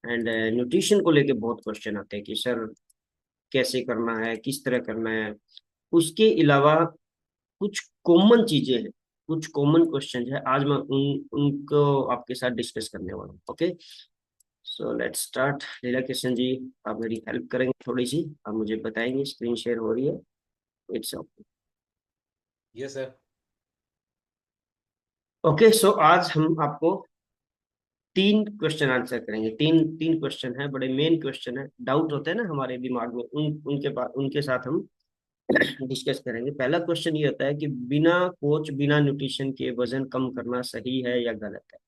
And nutrition को लेके बहुत क्वेश्चन आते हैं कि सर कैसे करना है, किस तरह करना है। उसके अलावा कुछ कॉमन चीजें हैं, कुछ कॉमन क्वेश्चन है, आज मैं उनको आपके साथ डिस्कस करने वाला हूँ। Okay, so let's start. Leela Kishan ji, आप मेरी हेल्प करेंगे थोड़ी सी, आप मुझे बताएंगे। स्क्रीन शेयर हो रही है? It's okay. Yes sir. Okay, so आज हम आपको तीन क्वेश्चन आंसर करेंगे। तीन तीन क्वेश्चन है, बड़े मेन क्वेश्चन है, डाउट होते हैं ना हमारे दिमाग में, उनके साथ हम डिस्कस करेंगे। पहला क्वेश्चन ये होता है कि बिना कोच बिना न्यूट्रिशन के वजन कम करना सही है या गलत है?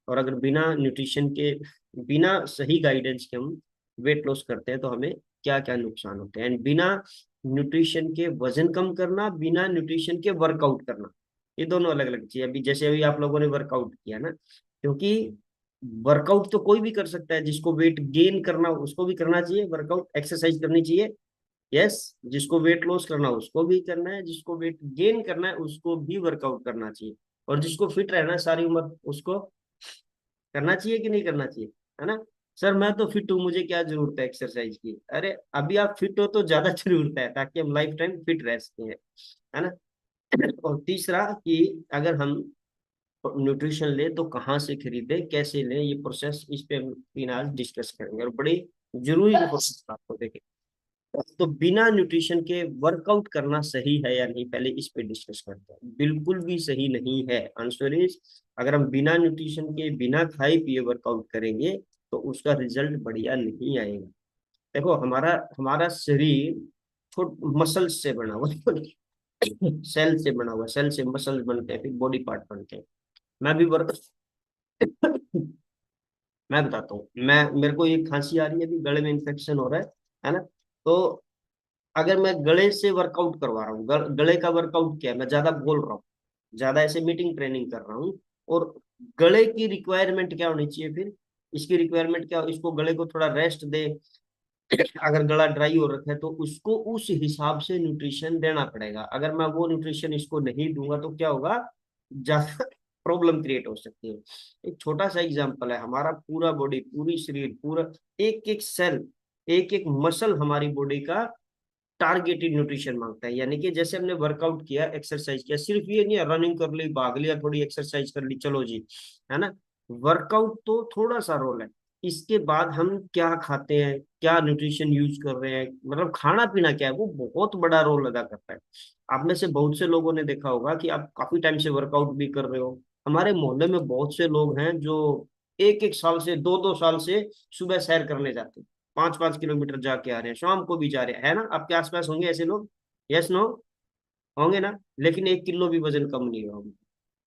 और अगर बिना न्यूट्रिशन के, बिना सही गाइडेंस के हम वेट लॉस करते हैं तो हमें क्या क्या नुकसान होते हैं? एंड बिना न्यूट्रिशन के वजन कम करना, बिना न्यूट्रिशन के वर्कआउट करना, ये दोनों अलग अलग चीज। अभी जैसे अभी आप लोगों ने वर्कआउट किया ना, क्योंकि वर्कआउट तो कोई भी कर सकता है, जिसको वेट गेन करना उसको भी करना चाहिए वर्कआउट, एक्सरसाइज करनी चाहिए। यस, जिसको वेट लॉस करना उसको भी करना है, जिसको वेट गेन करना है उसको भी वर्कआउट करना चाहिए, और जिसको फिट रहना है सारी उम्र उसको करना चाहिए कि नहीं करना चाहिए? है ना? सर मैं तो फिट हूँ, मुझे क्या जरूरत है एक्सरसाइज की? अरे अभी आप फिट हो तो ज्यादा जरूरत है, ताकि हम लाइफ टाइम फिट रह सके हैं। है ना? और तीसरा कि अगर हम न्यूट्रिशन ले तो कहाँ से खरीदे, कैसे ले, ये प्रोसेस, इस पे हम तीन आज डिस्कस करेंगे, और बड़ी जरूरी प्रोसेस आपको देखें। तो बिना न्यूट्रिशन के वर्कआउट करना सही है या नहीं, पहले इस पे डिस्कस करते हैं। बिल्कुल भी सही नहीं है। आंसर इज, अगर हम बिना न्यूट्रिशन के, बिना खाए पिए वर्कआउट करेंगे तो उसका रिजल्ट बढ़िया नहीं आएगा। देखो, हमारा हमारा शरीर छोट मसल्स से बना हुआ है, सेल से बना हुआ है। सेल से मसल्स बनते हैं, फिर बॉडी पार्ट बनते हैं। मैं भी वर्क मैं बताता हूँ। मैं मेरे को एक खांसी आ रही है, अभी गले में इन्फेक्शन हो रहा है ना? तो अगर मैं गले से वर्कआउट करवा रहा हूँ, गले का वर्कआउट क्या है, मैं ज्यादा बोल रहा हूँ, ज्यादा ऐसे मीटिंग ट्रेनिंग कर रहा हूँ, और गले की रिक्वायरमेंट क्या होनी चाहिए फिर? इसकी रिक्वायरमेंट क्या, इसको गले को थोड़ा रेस्ट दे। अगर गला ड्राई हो रखा है तो उसको उस हिसाब से न्यूट्रिशन देना पड़ेगा। अगर मैं वो न्यूट्रिशन इसको नहीं दूंगा तो क्या होगा, ज्यादा प्रॉब्लम क्रिएट हो सकती है। एक छोटा सा एग्जांपल है, हमारा पूरा बॉडी, पूरी शरीर, पूरा एक एक सेल, एक एक मसल हमारी बॉडी का टारगेटेड न्यूट्रिशन मांगता है। यानी कि जैसे हमने वर्कआउट किया, एक्सरसाइज किया, सिर्फ ये नहीं है रनिंग कर ली, भाग लिया, थोड़ी एक्सरसाइज कर ली, चलो जी, है ना? वर्कआउट तो थोड़ा सा रोल है, इसके बाद हम क्या खाते हैं, क्या न्यूट्रिशन यूज कर रहे हैं, मतलब खाना पीना क्या है, वो बहुत बड़ा रोल अदा करता है। आप में से बहुत से लोगों ने देखा होगा कि आप काफी टाइम से वर्कआउट भी कर रहे हो। हमारे मोहल्ले में बहुत से लोग हैं जो एक एक साल से, दो दो साल से सुबह सैर करने जाते हैं, 5-5 किलोमीटर जाके आ रहे हैं, शाम को भी जा रहे हैं। है ना? आपके आसपास होंगे ऐसे लोग? Yes no? होंगे ना? लेकिन 1 किलो भी वजन कम नहीं हुआ।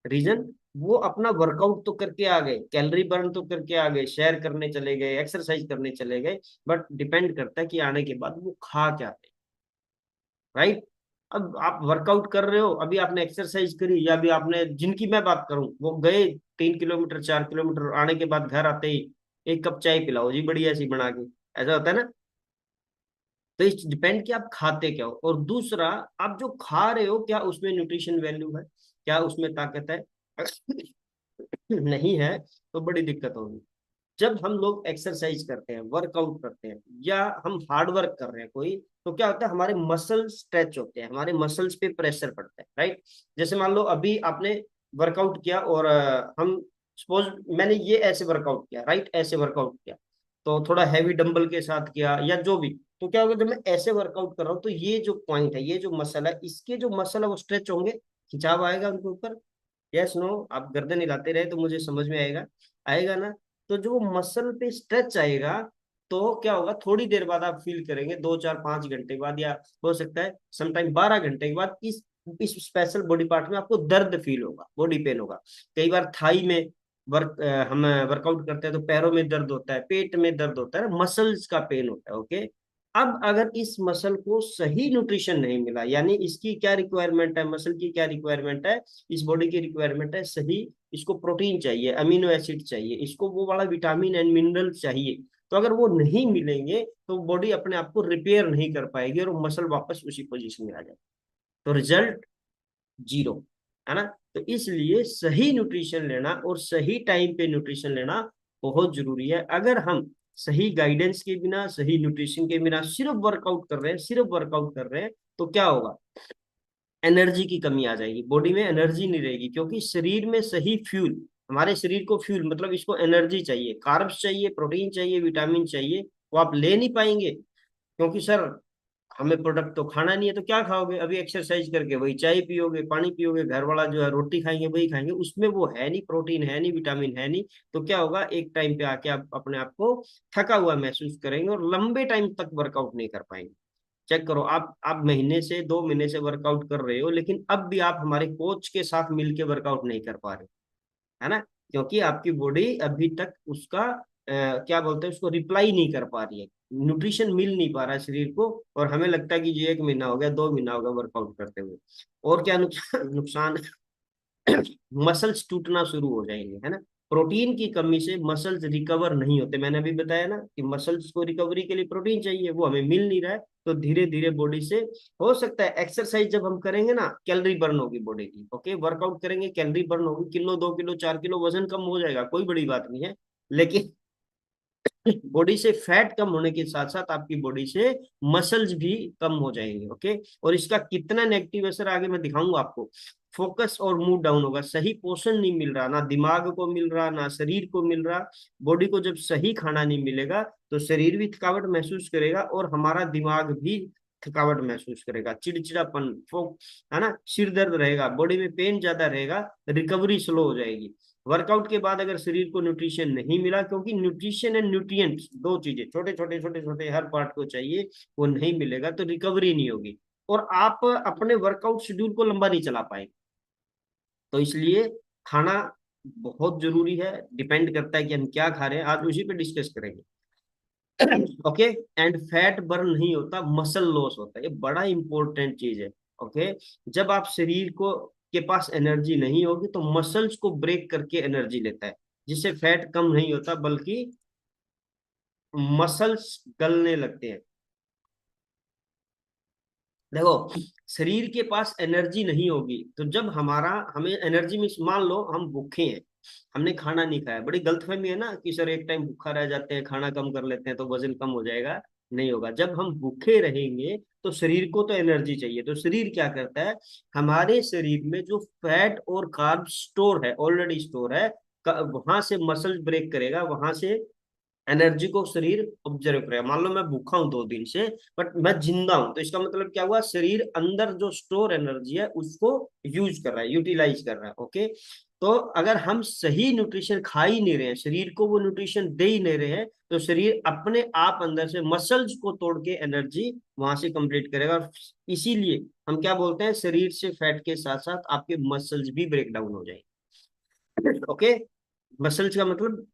रीजन, वो अपना वर्कआउट तो करके आ गए, कैलोरी बर्न तो करके आ गए, शेयर करने चले गए, एक्सरसाइज करने चले गए, बट डिपेंड करता है कि आने के बाद वो खा क्या रहे। राइट? अब आप वर्कआउट कर रहे हो, अभी आपने एक्सरसाइज करी, या अभी आपने, जिनकी मैं बात करूं, वो गए 3 किलोमीटर 4 किलोमीटर, आने के बाद घर आते ही एक कप चाय पिलाओ जी, बढ़िया सी बना के। ऐसा होता है ना? तो इस डिपेंड कि आप खाते क्या हो, और दूसरा, आप जो खा रहे हो क्या उसमें न्यूट्रिशन वैल्यू है, क्या उसमें ताकत है? नहीं है तो बड़ी दिक्कत होगी। जब हम लोग एक्सरसाइज करते हैं, वर्कआउट करते हैं, या हम हार्ड वर्क कर रहे हैं कोई, तो क्या होता है, हमारे मसल स्ट्रेच होते हैं, हमारे मसल्स पे प्रेशर पड़ता है। राइट? जैसे मान लो अभी आपने वर्कआउट किया, और हम सपोज मैंने ये ऐसे वर्कआउट किया, राइट, ऐसे वर्कआउट किया, तो थोड़ा हैवी डंबल के साथ किया या जो भी, तो क्या होगा, जब मैं ऐसे वर्कआउट कर रहा हूँ तो ये जो पॉइंट है, ये जो मसल है, इसके जो मसल है वो स्ट्रेच होंगे, खिंचाव आएगा उनके ऊपर। Yes no? आप गर्दन हिलाते रहे तो मुझे समझ में आएगा, आएगा ना? तो जो मसल पे स्ट्रेच आएगा, तो क्या होगा, थोड़ी देर बाद आप फील करेंगे, 2 4 5 घंटे बाद, या हो सकता है समटाइम 12 घंटे के बाद, इस स्पेशल बॉडी पार्ट में आपको दर्द फील होगा, बॉडी पेन होगा। कई बार थाई में हम वर्कआउट करते हैं तो पैरों में दर्द होता है, पेट में दर्द होता है, मसल्स का पेन होता है। ओके, अब अगर इस मसल को सही न्यूट्रिशन नहीं मिला, यानी इसकी क्या रिक्वायरमेंट है, मसल की क्या रिक्वायरमेंट है, इस बॉडी की रिक्वायरमेंट है सही, इसको प्रोटीन चाहिए, अमीनो एसिड चाहिए, इसको वो वाला विटामिन एंड मिनरल चाहिए, तो अगर वो नहीं मिलेंगे तो बॉडी अपने आप को रिपेयर नहीं कर पाएगी, और मसल वापस उसी पोजीशन में आ जाए, तो रिजल्ट जीरो। है ना? तो इसलिए सही न्यूट्रिशन लेना और सही टाइम पे न्यूट्रिशन लेना बहुत जरूरी है। अगर हम सही गाइडेंस के बिना, सही न्यूट्रिशन के बिना सिर्फ वर्कआउट कर रहे हैं, सिर्फ वर्कआउट कर रहे हैं, तो क्या होगा, एनर्जी की कमी आ जाएगी, बॉडी में एनर्जी नहीं रहेगी, क्योंकि शरीर में सही फ्यूल, हमारे शरीर को फ्यूल मतलब इसको एनर्जी चाहिए, कार्ब्स चाहिए, प्रोटीन चाहिए, विटामिन चाहिए, वो आप ले नहीं पाएंगे, क्योंकि सर हमें प्रोडक्ट तो खाना नहीं है, तो क्या खाओगे, अभी एक्सरसाइज करके वही चाय पियोगे, पानी पियोगे, घर वाला जो है रोटी खाएंगे वही खाएंगे, उसमें वो है नहीं, प्रोटीन है नहीं, विटामिन है नहीं, तो क्या होगा, एक टाइम पे आके आप अपने आप को थका हुआ महसूस करेंगे और लंबे टाइम तक वर्कआउट नहीं कर पाएंगे। चेक करो, आप महीने से 2 महीने से वर्कआउट कर रहे हो, लेकिन अब भी आप हमारे कोच के साथ मिलके वर्कआउट नहीं कर पा रहे, है ना, क्योंकि आपकी बॉडी अभी तक उसका क्या बोलते हैं उसको रिप्लाई नहीं कर पा रही है, न्यूट्रिशन मिल नहीं पा रहा है शरीर को, और हमें लगता है कि जी 1 महीना हो गया, 2 महीना हो गया वर्कआउट करते हुए, और क्या नुकसान नुकसान मसल्स टूटना शुरू हो जाएंगे, है ना, प्रोटीन की कमी से मसल्स रिकवर नहीं होते, मैंने अभी बताया ना कि मसल्स को रिकवरी के लिए प्रोटीन चाहिए, वो हमें मिल नहीं रहा है, तो धीरे धीरे बॉडी से हो सकता है, एक्सरसाइज जब हम करेंगे ना कैलोरी बर्न होगी बॉडी की, ओके, वर्कआउट करेंगे कैलोरी बर्न होगी, किलो 2 किलो 4 किलो वजन कम हो जाएगा, कोई बड़ी बात नहीं है, लेकिन बॉडी से फैट कम होने के साथ साथ आपकी बॉडी से मसल्स भी कम हो जाएंगे, ओके, और इसका कितना नेगेटिव असर आगे मैं दिखाऊंगा आपको, फोकस और मूड डाउन होगा, सही पोषण नहीं मिल रहा, ना दिमाग को मिल रहा, ना शरीर को मिल रहा, बॉडी को जब सही खाना नहीं मिलेगा तो शरीर भी थकावट महसूस करेगा और हमारा दिमाग भी थकावट महसूस करेगा, चिड़चिड़ापन, फोक, है ना, सिर दर्द रहेगा, बॉडी में पेन ज्यादा रहेगा, रिकवरी स्लो हो जाएगी। वर्कआउट के बाद अगर शरीर को न्यूट्रिशन नहीं मिला, क्योंकि न्यूट्रिशन एंड न्यूट्रिएंट्स दो चीजें, छोटे छोटे छोटे छोटे हर पार्ट को चाहिए, वो नहीं मिलेगा तो रिकवरी नहीं होगी, और आप अपने वर्कआउट शेड्यूल को लंबा नहीं चला पाएंगे, तो इसलिए खाना बहुत जरूरी है, डिपेंड करता है कि हम क्या खा रहे हैं, आज उसी पे डिस्कस करेंगे। ओके, एंड फैट बर्न नहीं होता, मसल लॉस होता है, ये बड़ा इंपॉर्टेंट चीज है, ओके, जब आप शरीर को के पास एनर्जी नहीं होगी तो मसल्स को ब्रेक करके एनर्जी लेता है, जिससे फैट कम नहीं होता बल्कि मसल्स गलने लगते हैं। देखो, शरीर के पास एनर्जी नहीं होगी तो जब हमारा हमें एनर्जी में, मान लो हम भूखे हैं, हमने खाना नहीं खाया, बड़ी गलतफहमी है ना कि सर एक टाइम भूखा रह जाते हैं, खाना कम कर लेते हैं तो वजन कम हो जाएगा, नहीं होगा, जब हम भूखे रहेंगे तो शरीर को तो एनर्जी चाहिए, तो शरीर क्या करता है, हमारे शरीर में जो फैट और कार्ब स्टोर है, ऑलरेडी स्टोर है, वहां से मसल ब्रेक करेगा, वहां से एनर्जी को शरीर ऑब्जर्व करेगा, मान लो मैं भूखा हूं 2 दिन से, बट मैं जिंदा हूं, तो इसका मतलब क्या हुआ, शरीर अंदर जो स्टोर एनर्जी है उसको यूज कर रहा है, यूटिलाइज कर रहा है, ओके, तो अगर हम सही न्यूट्रिशन खा ही नहीं रहे हैं, शरीर को वो न्यूट्रिशन दे ही नहीं रहे हैं, तो शरीर अपने आप अंदर से मसल्स को तोड़ के एनर्जी वहां से कंप्लीट करेगा, और इसीलिए हम क्या बोलते हैं, शरीर से फैट के साथ साथ आपके मसल्स भी ब्रेक डाउन हो जाएंगे, ओके, मसल्स का मतलब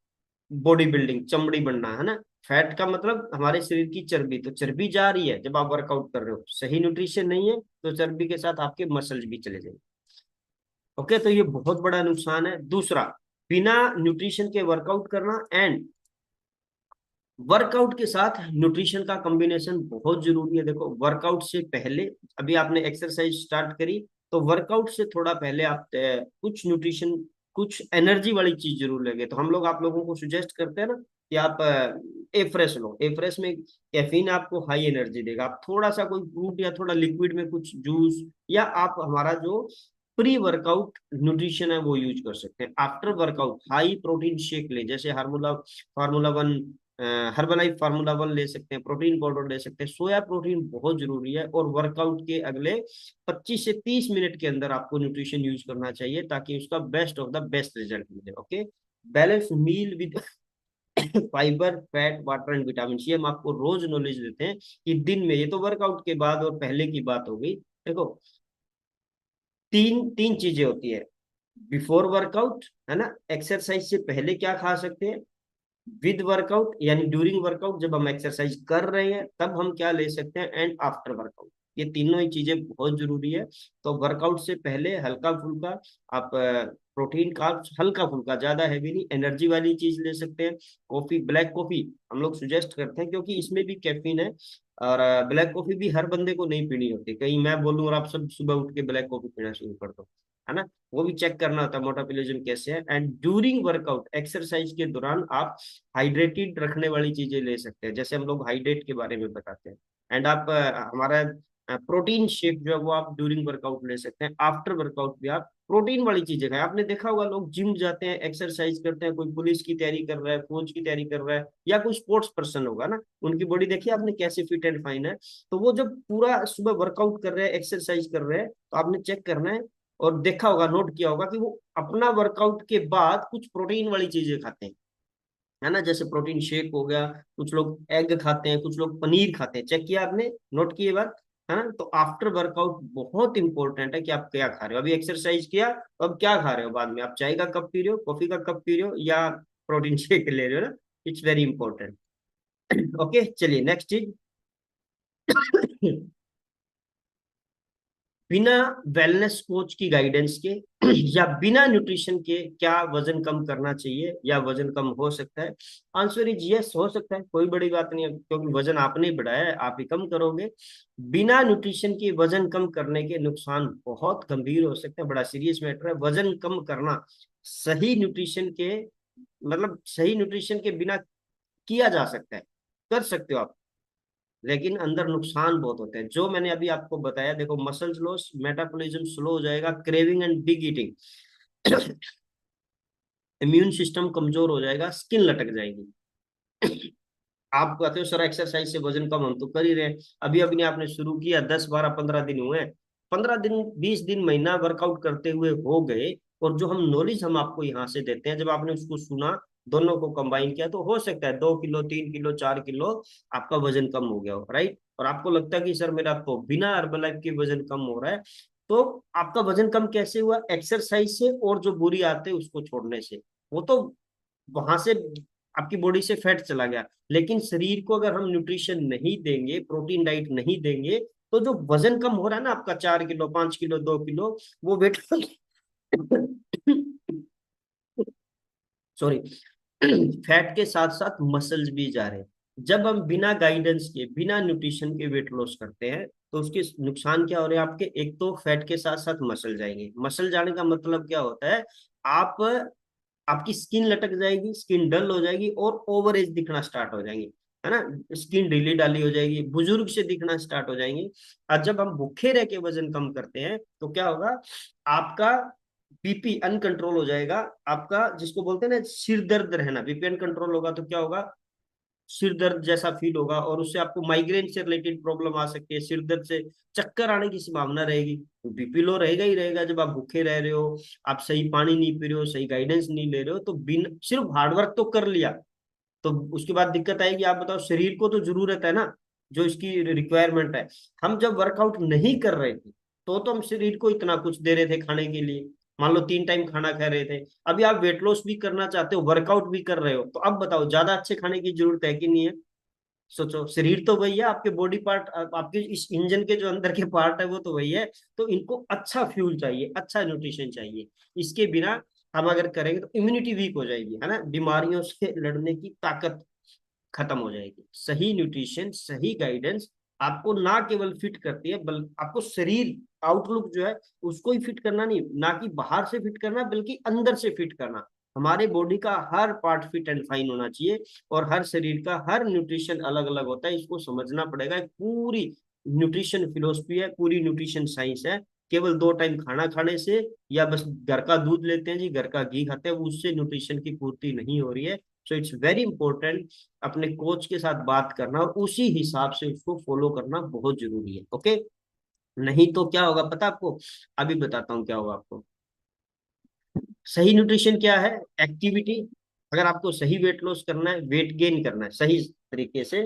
बॉडी बिल्डिंग, चमड़ी बनना, है ना, फैट का मतलब हमारे शरीर की चर्बी, तो चर्बी जा रही है जब आप वर्कआउट कर रहे हो, सही न्यूट्रिशन नहीं है तो चर्बी के साथ आपके मसल्स भी चले जाएंगे, ओके, तो ये बहुत बड़ा नुकसान है। दूसरा, बिना न्यूट्रिशन के वर्कआउट करना, एंड वर्कआउट के साथ न्यूट्रिशन का कॉम्बिनेशन बहुत जरूरी है। देखो, वर्कआउट से पहले, अभी आपने एक्सरसाइज स्टार्ट करी, तो वर्कआउट से थोड़ा पहले आप कुछ न्यूट्रिशन, कुछ एनर्जी वाली चीज जरूर लेंगे, तो हम लोग आप लोगों को सुजेस्ट करते हैं ना कि आप ए फ्रेश लो, ए फ्रेश में कैफीन आपको हाई एनर्जी देगा, आप थोड़ा सा कोई फ्रूट या थोड़ा लिक्विड में कुछ जूस, या आप हमारा जो प्री वर्कआउट न्यूट्रिशन है वो यूज कर सकते हैं। After workout high protein shake ले, जैसे फार्मूला 1, हर्बलाइफ फार्मूला 1 ले सकते हैं, प्रोटीन पाउडर ले सकते हैं, सोया प्रोटीन बहुत जरूरी है, और वर्कआउट के अगले 25 से 30 मिनट के अंदर आपको न्यूट्रिशन यूज करना चाहिए ताकि उसका best of the best result मिले, okay, balance meal with fibre, fat, water and vitamin, ये हम आपको रोज नॉलेज देते हैं कि दिन में, ये तो वर्कआउट के बाद और पहले की बात हो गई, देखो तीन तीन चीजें होती है, बिफोर वर्कआउट, है ना, एक्सरसाइज से पहले क्या खा सकते हैं, विद वर्कआउट यानी ड्यूरिंग वर्कआउट जब हम एक्सरसाइज कर रहे हैं तब हम क्या ले सकते हैं, एंड आफ्टर वर्कआउट, ये तीनों ही चीजें बहुत जरूरी है। तो वर्कआउट से पहले हल्का फुल्का आप प्रोटीन कार्ब्स, हल्का फुल्का, ज्यादा हैवी नहीं, एनर्जी वाली चीज ले सकते हैं। कॉफी, ब्लैक कॉफी हम लोग सुजेस्ट करते हैं क्योंकि इसमें भी कैफीन है, और ब्लैक कॉफी भी हर बंदे को नहीं पीनी होती, कहीं मैं बोलूँ और आप सब सुबह उठ के ब्लैक कॉफी पीना शुरू कर दो, है ना, वो भी चेक करना होता है मेटाबॉलिज्म कैसे है। एंड ड्यूरिंग वर्कआउट, एक्सरसाइज के दौरान आप हाइड्रेटेड रखने वाली चीजें ले सकते हैं, जैसे हम लोग हाइड्रेट के बारे में बताते हैं। एंड आप हमारा प्रोटीन शेक जो है वो आप ड्यूरिंग वर्कआउट ले सकते हैं। आफ्टर वर्कआउट भी आप प्रोटीन वाली चीजें खाएं। आपने देखा होगा लोग जिम जाते हैं, एक्सरसाइज करते हैं, कोई पुलिस की तैयारी कर रहा है, फौज की तैयारी कर रहा है, या कोई स्पोर्ट्स पर्सन होगा ना, उनकी बॉडी देखिए आपने कैसे फिट एंड फाइन है। तो वो जब पूरा सुबह वर्कआउट कर रहे हैं, एक्सरसाइज कर रहे हैं, तो आपने चेक करना है और देखा होगा, नोट किया होगा कि वो अपना वर्कआउट के बाद कुछ प्रोटीन वाली चीजें खाते हैं, है ना, जैसे प्रोटीन शेक हो गया, कुछ लोग एग खाते हैं, कुछ लोग पनीर खाते हैं। चेक किया आपने, नोट किए बात, है ना। तो आफ्टर वर्कआउट बहुत इंपॉर्टेंट है कि आप क्या खा रहे हो। अभी एक्सरसाइज किया तो अब क्या खा रहे हो बाद में, आप चाय का कप पी रहे हो, कॉफी का कप पी रहे हो, या प्रोटीन शेक ले रहे हो ना। It's very important. ओके, चलिए नेक्स्ट चीज। बिना वेलनेस कोच की गाइडेंस के या बिना न्यूट्रिशन के क्या वजन कम करना चाहिए या वजन कम हो सकता है? आंसर इज यस, हो सकता है, कोई बड़ी बात नहीं है, क्योंकि वजन आपने ही बढ़ाया है, आप ही कम करोगे। बिना न्यूट्रिशन के वजन कम करने के नुकसान बहुत गंभीर हो सकते हैं, बड़ा सीरियस मैटर है। वजन कम करना सही न्यूट्रिशन के, मतलब सही न्यूट्रिशन के बिना किया जा सकता है, कर सकते हो आप, लेकिन अंदर नुकसान बहुत होते हैं जो मैंने अभी आपको बताया। देखो, मसल्स लॉस, मेटाबॉलिज्म स्लो हो जाएगा, craving and big eating, immune system कमजोर हो जाएगा, स्किन लटक जाएगी। आप कहते हो सर एक्सरसाइज से वजन कम, हम तो कर ही रहे हैं, अभी अभी ने आपने शुरू किया, 10 12 15 दिन हुए हैं, 15 दिन 20 दिन महीना वर्कआउट करते हुए हो गए, और जो हम नॉलेज हम आपको यहाँ से देते हैं, जब आपने उसको सुना, दोनों को कंबाइन किया, तो हो सकता है 2 किलो 3 किलो 4 किलो आपका वजन कम हो गया हो, राइट। और आपको लगता है कि सर मेरा तो बिना हर्बलाइफ के वजन कम हो रहा है, तो आपका वजन कम कैसे हुआ? एक्सरसाइज से और जो बुरी आदतें उसको छोड़ने से। वो तो वहां से आपकी बॉडी से फैट चला गया, लेकिन शरीर को अगर हम न्यूट्रिशन नहीं देंगे, प्रोटीन डाइट नहीं देंगे, तो जो वजन कम हो रहा है ना आपका, 4 किलो 5 किलो 2 किलो, वो वेट सॉरी, फैट के साथ साथ मसल्स भी जा रहे हैं। जब हम बिना गाइडेंस के, बिना न्यूट्रिशन के वेट लॉस करते हैं, तो उसके नुकसान क्या हो रहे हैं आपके? एक तो फैट के साथ साथ मसल जाएंगे। मसल जाने का मतलब क्या होता है? आप, आपकी स्किन लटक जाएगी, स्किन डल हो जाएगी, और ओवर एज दिखना स्टार्ट हो जाएंगी, है ना, स्किन ढीली डाली हो जाएगी, बुजुर्ग से दिखना स्टार्ट हो जाएंगे। और जब हम भूखे रह के वजन कम करते हैं तो क्या होगा? आपका बीपी अनकंट्रोल हो जाएगा, आपका जिसको बोलते हैं ना सिर दर्द रहना, बीपी अनकंट्रोल होगा तो क्या होगा? सिर दर्द जैसा फील होगा, और उससे आपको माइग्रेन से रिलेटेड प्रॉब्लम आ सकती है, सिर दर्द से चक्कर आने की संभावना रहेगी। तो बीपी लो रहेगा ही रहेगा जब आप भूखे रह रहे हो, आप सही पानी नहीं पी रहे हो, सही गाइडेंस नहीं ले रहे हो, तो बिन सिर्फ हार्डवर्क तो कर लिया, तो उसके बाद दिक्कत आएगी। आप बताओ, शरीर को तो जरूरत है ना, जो इसकी रिक्वायरमेंट है। हम जब वर्कआउट नहीं कर रहे थे, तो हम शरीर को इतना कुछ दे रहे थे खाने के लिए, मान लो 3 टाइम खाना खा रहे थे। अभी आप वेट लॉस भी करना चाहते हो, वर्कआउट भी कर रहे हो, तो अब बताओ ज्यादा अच्छे खाने की जरूरत है कि नहीं है? सोचो, शरीर तो वही है, आपके बॉडी पार्ट, आपके इस इंजन के जो अंदर के पार्ट है वो तो वही है। तो इनको अच्छा फ्यूल चाहिए, अच्छा न्यूट्रिशन चाहिए। इसके बिना हम अगर करेंगे तो इम्यूनिटी वीक हो जाएगी, है ना, बीमारियों से लड़ने की ताकत खत्म हो जाएगी। सही न्यूट्रिशन, सही गाइडेंस आपको ना केवल फिट करती है, बल्कि आपको शरीर आउटलुक जो है उसको ही फिट करना, नहीं ना कि बाहर से फिट करना, बल्कि अंदर से फिट करना। हमारे बॉडी का हर पार्ट फिट एंड फाइन होना चाहिए, और हर शरीर का हर न्यूट्रिशन अलग अलग होता है, इसको समझना पड़ेगा। एक पूरी न्यूट्रिशन फिलोसफी है, पूरी न्यूट्रिशन साइंस है। केवल 2 टाइम खाना खाने से, या बस घर का दूध लेते हैं जी, घर का घी खाते हैं, उससे न्यूट्रिशन की पूर्ति नहीं हो रही है। सो इट्स वेरी इंपॉर्टेंट अपने कोच के साथ बात करना, और उसी हिसाब से उसको फॉलो करना बहुत जरूरी है। ओके, नहीं तो क्या होगा पता आपको? अभी बताता हूँ क्या होगा आपको। सही न्यूट्रिशन क्या है? एक्टिविटी। अगर आपको सही वेट लॉस करना है, वेट गेन करना है सही तरीके से,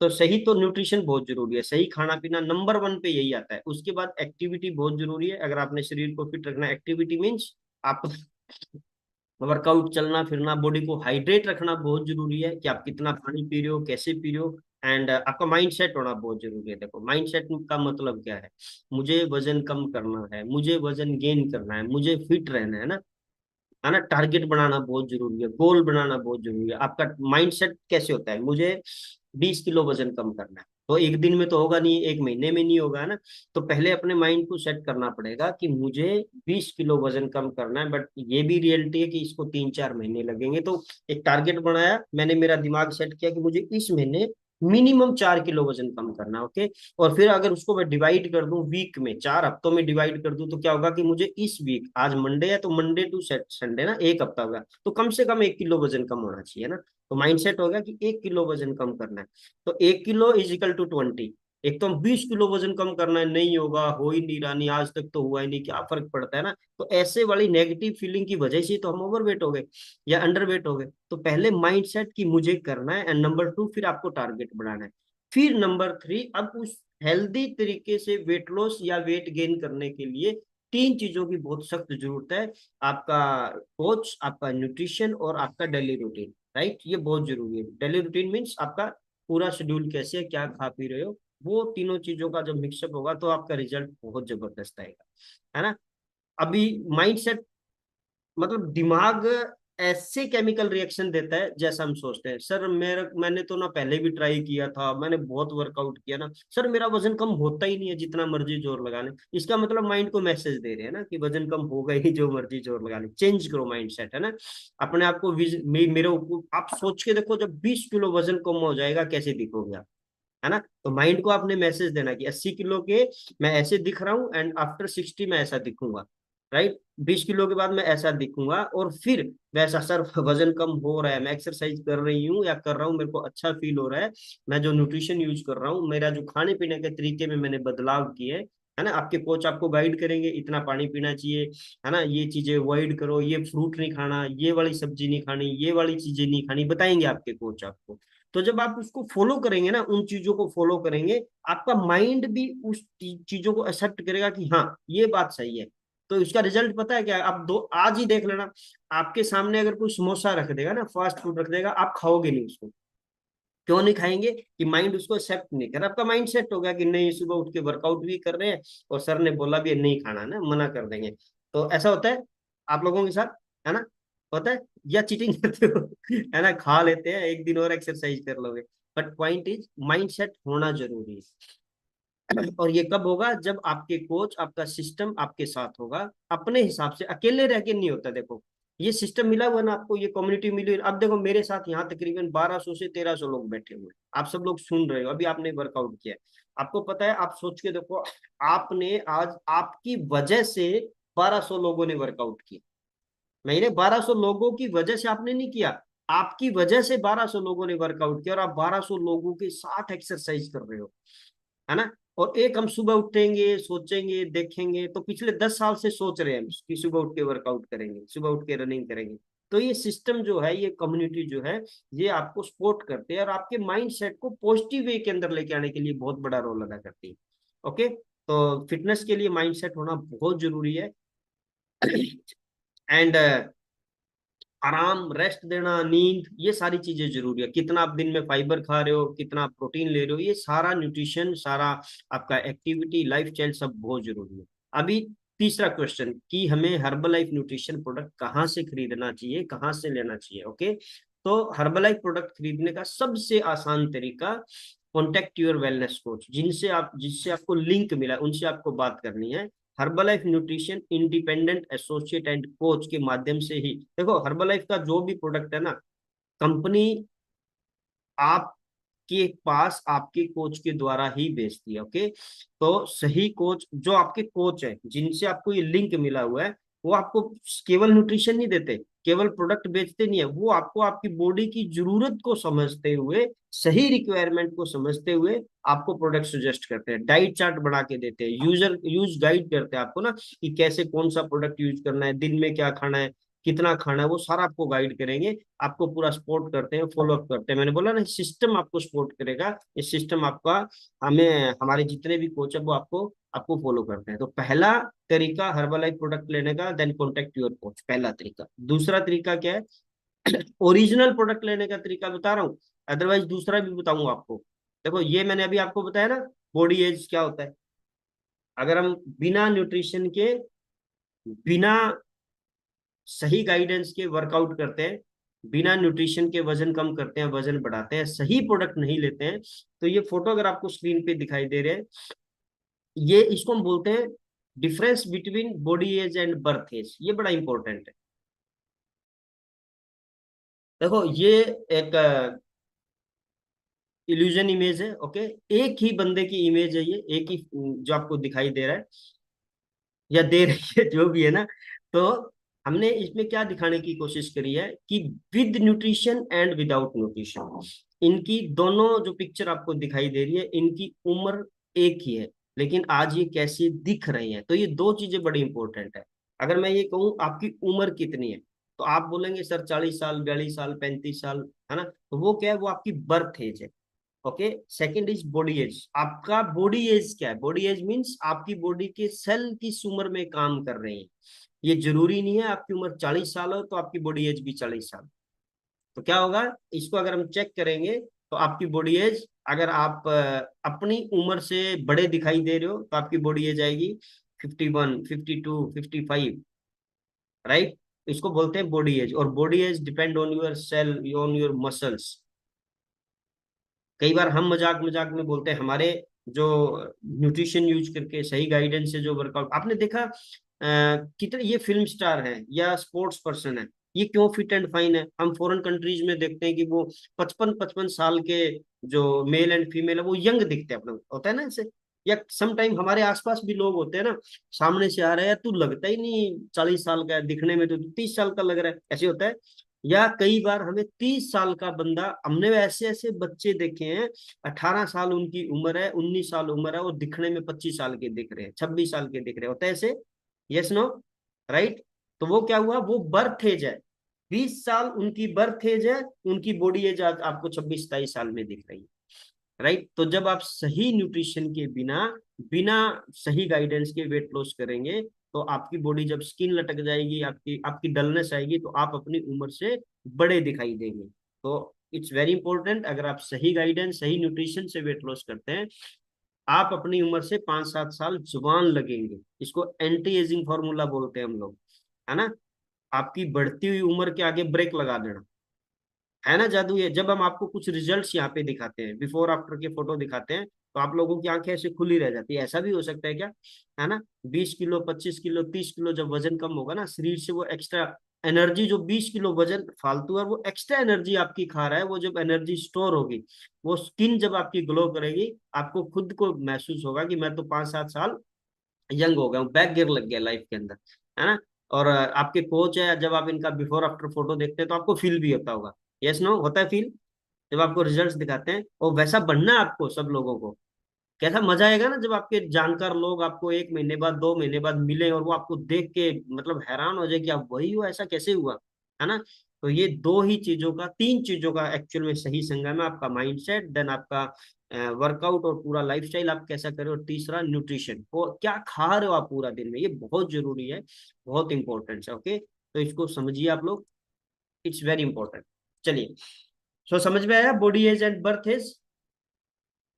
तो सही तो न्यूट्रिशन बहुत जरूरी है, सही खाना पीना नंबर 1 पे यही आता है। उसके बाद एक्टिविटी बहुत जरूरी है, अगर आपने शरीर को फिट रखना है। एक्टिविटी मीन्स आप वर्कआउट, चलना फिरना, बॉडी को हाइड्रेट रखना बहुत जरूरी है, कि आप कितना पानी पी रहे हो, कैसे पी रहे हो। एंड आपका माइंड सेट होना बहुत जरूरी है। देखो, माइंड सेट का मतलब क्या है? मुझे वजन कम करना है, मुझे वजन गेन करना है, मुझे फिट रहना है ना। टारगेट बनाना बहुत जरूरी है, गोल बनाना बहुत जरूरी है। आपका माइंड सेट कैसे होता है? मुझे 20 किलो वजन कम करना है, तो एक दिन में तो होगा नहीं, एक महीने में नहीं होगा ना। तो पहले अपने माइंड को सेट करना पड़ेगा कि मुझे 20 किलो वजन कम करना है, बट ये भी रियलिटी है कि इसको 3-4 महीने लगेंगे। तो एक टारगेट बनाया मैंने, मेरा दिमाग सेट किया कि मुझे इस महीने मिनिमम 4 किलो वजन कम करना है। ओके। और फिर अगर उसको मैं डिवाइड कर दूं वीक में, 4 हफ्तों में डिवाइड कर दूं, तो क्या होगा कि मुझे इस वीक, आज मंडे है तो मंडे टू संडे ना, एक हफ्ता होगा, तो कम से कम 1 किलो वजन कम होना चाहिए ना। तो माइंड सेट हो गया कि 1 किलो वजन कम करना है। तो 1 किलो इज इक्वल टू 20। एक तो हम 20 किलो वजन कम करना है, नहीं होगा, हो ही नहीं रहा, नहीं आज तक तो हुआ ही नहीं, क्या फर्क पड़ता है ना। तो ऐसे वाली नेगेटिव फीलिंग की वजह से तो हम ओवरवेट हो गए या अंडरवेट हो गए। तो पहले माइंड सेट की मुझे करना है, एंड नंबर 2 फिर आपको टारगेट बढ़ाना है। फिर नंबर 3, अब उस हेल्दी तरीके से वेट लॉस या वेट गेन करने के लिए 3 चीजों की बहुत सख्त जरूरत है। आपका कोच, आपका न्यूट्रिशन, और आपका डेली रूटीन। राइट, ये बहुत जरूरी है। डेली रूटीन मीन्स आपका पूरा शेड्यूल कैसे है, क्या खा पी रहे हो, वो तीनों चीजों का जब मिक्सअप होगा तो आपका रिजल्ट बहुत जबरदस्त आएगा, है ना। अभी माइंड सेट मतलब दिमाग ऐसे केमिकल रिएक्शन देता है जैसा हम सोचते हैं। सर मैंने तो ना पहले भी ट्राई किया था, मैंने बहुत वर्कआउट किया ना, सर मेरा वजन कम होता ही नहीं है जितना मर्जी जोर लगा ले। इसका मतलब माइंड को मैसेज दे रहे हैं ना कि वजन कम होगा ही, जो मर्जी जोर लगा ले। चेंज करो माइंड सेट, है ना। अपने आप को मेरे ऊपर आप सोच के देखो, जब 20 किलो वजन कम हो जाएगा कैसे दिखोगे आप, है ना। तो माइंड को आपने मैसेज देना कि 80 किलो के मैं ऐसे दिख रहा हूँ, एंड आफ्टर 60 मैं ऐसा दिखूंगा। राइट, 20 किलो के बाद मैं ऐसा दिखूंगा, और फिर वैसा सर वजन कम हो रहा है, मैं एक्सरसाइज कर रही हूँ या कर रहा हूँ, मेरे को अच्छा फील हो रहा है, मैं जो न्यूट्रिशन यूज कर रहा हूँ, मेरा जो खाने पीने के तरीके में मैंने बदलाव किए, है ना। आपके कोच आपको गाइड करेंगे, इतना पानी पीना चाहिए, है ना, ये चीजें अवॉइड करो, ये फ्रूट नहीं खाना, ये वाली सब्जी नहीं खानी, ये वाली चीजें नहीं खानी, बताएंगे आपके कोच आपको। तो जब आप उसको फॉलो करेंगे ना, उन चीजों को फॉलो करेंगे, आपका माइंड भी उस चीजों को एक्सेप्ट करेगा कि हाँ ये बात सही है। तो इसका रिजल्ट पता है क्या, आप दो आज ही देख लेना। आपके सामने अगर कोई समोसा रख देगा ना, फास्ट फूड रख देगा, आप खाओगे नहीं उसको। क्यों नहीं खाएंगे? कि माइंड उसको एक्सेप्ट नहीं कर रहा। आपका माइंड सेट हो गया कि नहीं, सुबह उठ के वर्कआउट भी कर रहे हैं, और सर ने बोला भी है नहीं खाना ना, मना कर देंगे। तो ऐसा होता है आप लोगों के साथ, है ना, होता है या चीटिंग करते हो? है ना, खा लेते हैं, एक दिन और एक्सरसाइज कर लोगे। But point is mind set होना जरूरी है। और ये कब होगा? जब आपके कोच, आपका सिस्टम आपके साथ होगा, अपने हिसाब से, अकेले रह के नहीं होता। देखो ये सिस्टम मिला हुआ ना आपको, ये कम्युनिटी मिली हुई। अब देखो मेरे साथ यहाँ तकरीबन 1200 से 1300 लोग बैठे हुए हैं, आप सब लोग सुन रहे हो, अभी आपने वर्कआउट किया है। आपको पता है, आप सोच के देखो, आपने आज आपकी वजह से 1200 लोगों ने वर्कआउट किया। मैंने 1200 लोगों की वजह से आपने नहीं किया, आपकी वजह से 1200 लोगों ने वर्कआउट किया, और आप 1200 लोगों के साथ एक्सरसाइज कर रहे हो, है ना। और एक हम सुबह उठेंगे, सोचेंगे, देखेंगे, तो पिछले 10 साल से सोच रहे हैं हम कि सुबह उठ के वर्कआउट करेंगे, सुबह उठ के रनिंग करेंगे। तो ये सिस्टम जो है, ये कम्युनिटी जो है, ये आपको सपोर्ट करते हैं, और आपके माइंड सेट को पॉजिटिव वे के अंदर लेके आने के लिए बहुत बड़ा रोल अदा करती है। ओके। तो फिटनेस के लिए माइंड सेट होना बहुत जरूरी है। एंड आराम, रेस्ट देना, नींद, ये सारी चीजें जरूरी है। कितना आप दिन में फाइबर खा रहे हो, कितना प्रोटीन ले रहे हो, ये सारा न्यूट्रिशन, सारा आपका एक्टिविटी, लाइफ स्टाइल, सब बहुत जरूरी है। अभी तीसरा क्वेश्चन कि हमें हर्बल लाइफ न्यूट्रिशन प्रोडक्ट कहाँ से खरीदना चाहिए, कहाँ से लेना चाहिए। ओके। तो हर्बल लाइफ प्रोडक्ट खरीदने का सबसे आसान तरीका, कॉन्टेक्ट योर वेलनेस कोच, जिससे आपको लिंक मिला, उनसे आपको बात करनी है। Herbalife nutrition independent associate and coach के माध्यम से ही, देखो हर्बलाइफ का जो भी प्रोडक्ट है ना, कंपनी आपके पास आपके कोच के द्वारा ही बेचती है। ओके। तो सही कोच, जो आपके कोच है जिनसे आपको ये लिंक मिला हुआ है, वो आपको केवल न्यूट्रिशन नहीं देते, केवल प्रोडक्ट बेचते नहीं है, वो आपको आपकी बॉडी की जरूरत को समझते हुए, सही रिक्वायरमेंट को समझते हुए आपको प्रोडक्ट सजेस्ट करते हैं, डाइट चार्ट बना के देते हैं, यूज गाइड करते हैं आपको ना, कि कैसे कौन सा प्रोडक्ट यूज करना है, दिन में क्या खाना है, कितना खाना है, वो सारा आपको गाइड करेंगे। आपको पूरा सपोर्ट करते हैं, फॉलो अप करते हैं। मैंने बोला ना, सिस्टम आपको सपोर्ट करेगा। इस सिस्टम आपका, हमें हमारे जितने भी कोच है वो आपको आपको फॉलो करते हैं। तो पहला तरीका हर्बल लाइफ प्रोडक्ट लेने का, देन कॉन्टेक्ट योर कोच, पहला तरीका। दूसरा तरीका क्या है? ओरिजिनल प्रोडक्ट लेने का तरीका बता रहा हूँ, अदरवाइज दूसरा भी बताऊंगा आपको। देखो ये मैंने अभी आपको बताया ना, बॉडी एज क्या होता है। अगर हम बिना न्यूट्रिशन के, बिना सही गाइडेंस के वर्कआउट करते हैं, बिना न्यूट्रिशन के वजन कम करते हैं, वजन बढ़ाते हैं, सही प्रोडक्ट नहीं लेते हैं। तो ये फोटो अगर आपको स्क्रीन पे दिखाई दे रहे हैं, ये इसको हम बोलते हैं difference between body age and birth age. ये बड़ा इंपॉर्टेंट है। देखो ये एक इल्यूजन इमेज है, ओके। एक ही बंदे की इमेज है ये, एक ही जो आपको दिखाई दे रहा है या दे रही है, जो भी है ना। तो हमने इसमें क्या दिखाने की कोशिश करी है कि with nutrition and without nutrition, इनकी दोनों जो पिक्चर आपको दिखाई दे रही है, इनकी उम्र एक ही है, लेकिन आज ये कैसे दिख रहे हैं। तो ये दो चीजें बड़ी इंपॉर्टेंट है। अगर मैं ये कहूँ आपकी उम्र कितनी है, तो आप बोलेंगे सर 40 साल, 42 साल, 35 साल, है ना। तो वो क्या है, वो आपकी बर्थ एज है, okay. Second is body age. आपका बॉडी एज क्या है? बॉडी एज मींस आपकी बॉडी के सेल किस उम्र में काम कर रहे हैं। ये जरूरी नहीं है आपकी उम्र 40 साल हो तो आपकी बॉडी एज भी 40 साल। तो क्या होगा, इसको अगर हम चेक करेंगे तो आपकी बॉडी एज, अगर आप अपनी उम्र से बड़े दिखाई दे रहे हो तो आपकी बॉडी एज आएगी 51, 52, 55, राइट। इसको बोलते हैं बॉडी एज। और body age depend on your cell, on your muscles. कई बार हम मजाक मजाक में बोलते हैं हमारे जो न्यूट्रिशन यूज करके सही गाइडेंस से जो वर्कआउट आपने देखा, कितने ये फिल्म स्टार हैं या स्पोर्ट्स पर्सन है, ये क्यों फिट एंड फाइन है। हम फॉरेन कंट्रीज में देखते हैं कि वो 55-55 साल के जो मेल एंड फीमेल है वो यंग दिखते हैं, अपना होता है ना ऐसे। या सम टाइम हमारे आसपास भी लोग होते हैं ना, सामने से आ रहे हैं, तू लगता ही नहीं 40 साल का है, दिखने में तो 30 साल का लग रहा है, ऐसे होता है। या कई बार हमें 30 साल का बंदा, हमने ऐसे ऐसे बच्चे देखे हैं, 18 साल उनकी उम्र है, 19 साल उम्र है, और दिखने में 25 साल के दिख रहे हैं, 26 साल के दिख रहे होते हैं ऐसे। Yes no, right. तो वो क्या हुआ, वो बर्थ एज है, 20 साल उनकी बर्थ एज है, उनकी बॉडी एज आज आपको 26-27 साल में दिख रही है, राइट। तो जब आप सही न्यूट्रिशन के बिना, बिना सही गाइडेंस के वेट लॉस करेंगे, तो आपकी बॉडी जब स्किन लटक जाएगी, आपकी आपकी डलनेस आएगी, तो आप अपनी उम्र से बड़े दिखाई देंगे। तो इट्स वेरी इंपॉर्टेंट, अगर आप सही गाइडेंस, सही न्यूट्रिशन से वेट लॉस करते हैं, आप अपनी उम्र से 5-7 साल जवान लगेंगे। इसको एंटी एजिंग फॉर्मूला बोलते हैं हम लोग, है ना। आपकी बढ़ती हुई उम्र के आगे ब्रेक लगा देना, है ना जादू ये। जब हम आपको कुछ रिजल्ट्स यहाँ पे दिखाते हैं, बिफोर आफ्टर के फोटो दिखाते हैं, तो आप लोगों की आंखें ऐसे खुली रह जाती है। ऐसा भी हो सकता है क्या, है ना। 20 किलो, 25 किलो, 30 किलो जब वजन कम होगा ना शरीर से, वो एक्स्ट्रा एनर्जी जो 20 किलो वजन फालतू है, वो एक्स्ट्रा एनर्जी आपकी खा रहा है, वो जब एनर्जी स्टोर होगी, वो स्किन जब आपकी ग्लो करेगी, आपको खुद को महसूस होगा कि मैं तो 5-7 साल यंग हो गया हूँ, बैक गियर लग गया लाइफ के अंदर, है ना। और आपके कोच है, जब आप इनका बिफोर आफ्टर फोटो देखते हैं तो आपको फील भी होता होगा। यस नो, होता है फील, जब आपको रिजल्ट्स दिखाते हैं। और वैसा बनना है आपको, सब लोगों को। कैसा मजा आएगा ना जब आपके जानकार लोग आपको 1 महीने बाद, 2 महीने बाद मिले, और वो आपको देख के मतलब हैरान हो जाए कि आप वही हो, ऐसा कैसे हुआ, है ना। तो ये दो ही चीजों का, तीन चीजों का एक्चुअल में सही संगम है। आपका माइंडसेट, देन आपका वर्कआउट और पूरा लाइफस्टाइल आप कैसा करें, और तीसरा न्यूट्रिशन, वो क्या खा रहे हो आप पूरा दिन में, ये बहुत जरूरी है, बहुत इंपॉर्टेंट है, ओके। तो इसको समझिए आप लोग, इट्स वेरी इंपॉर्टेंट। चलिए, सो समझ में आया body age and birth age.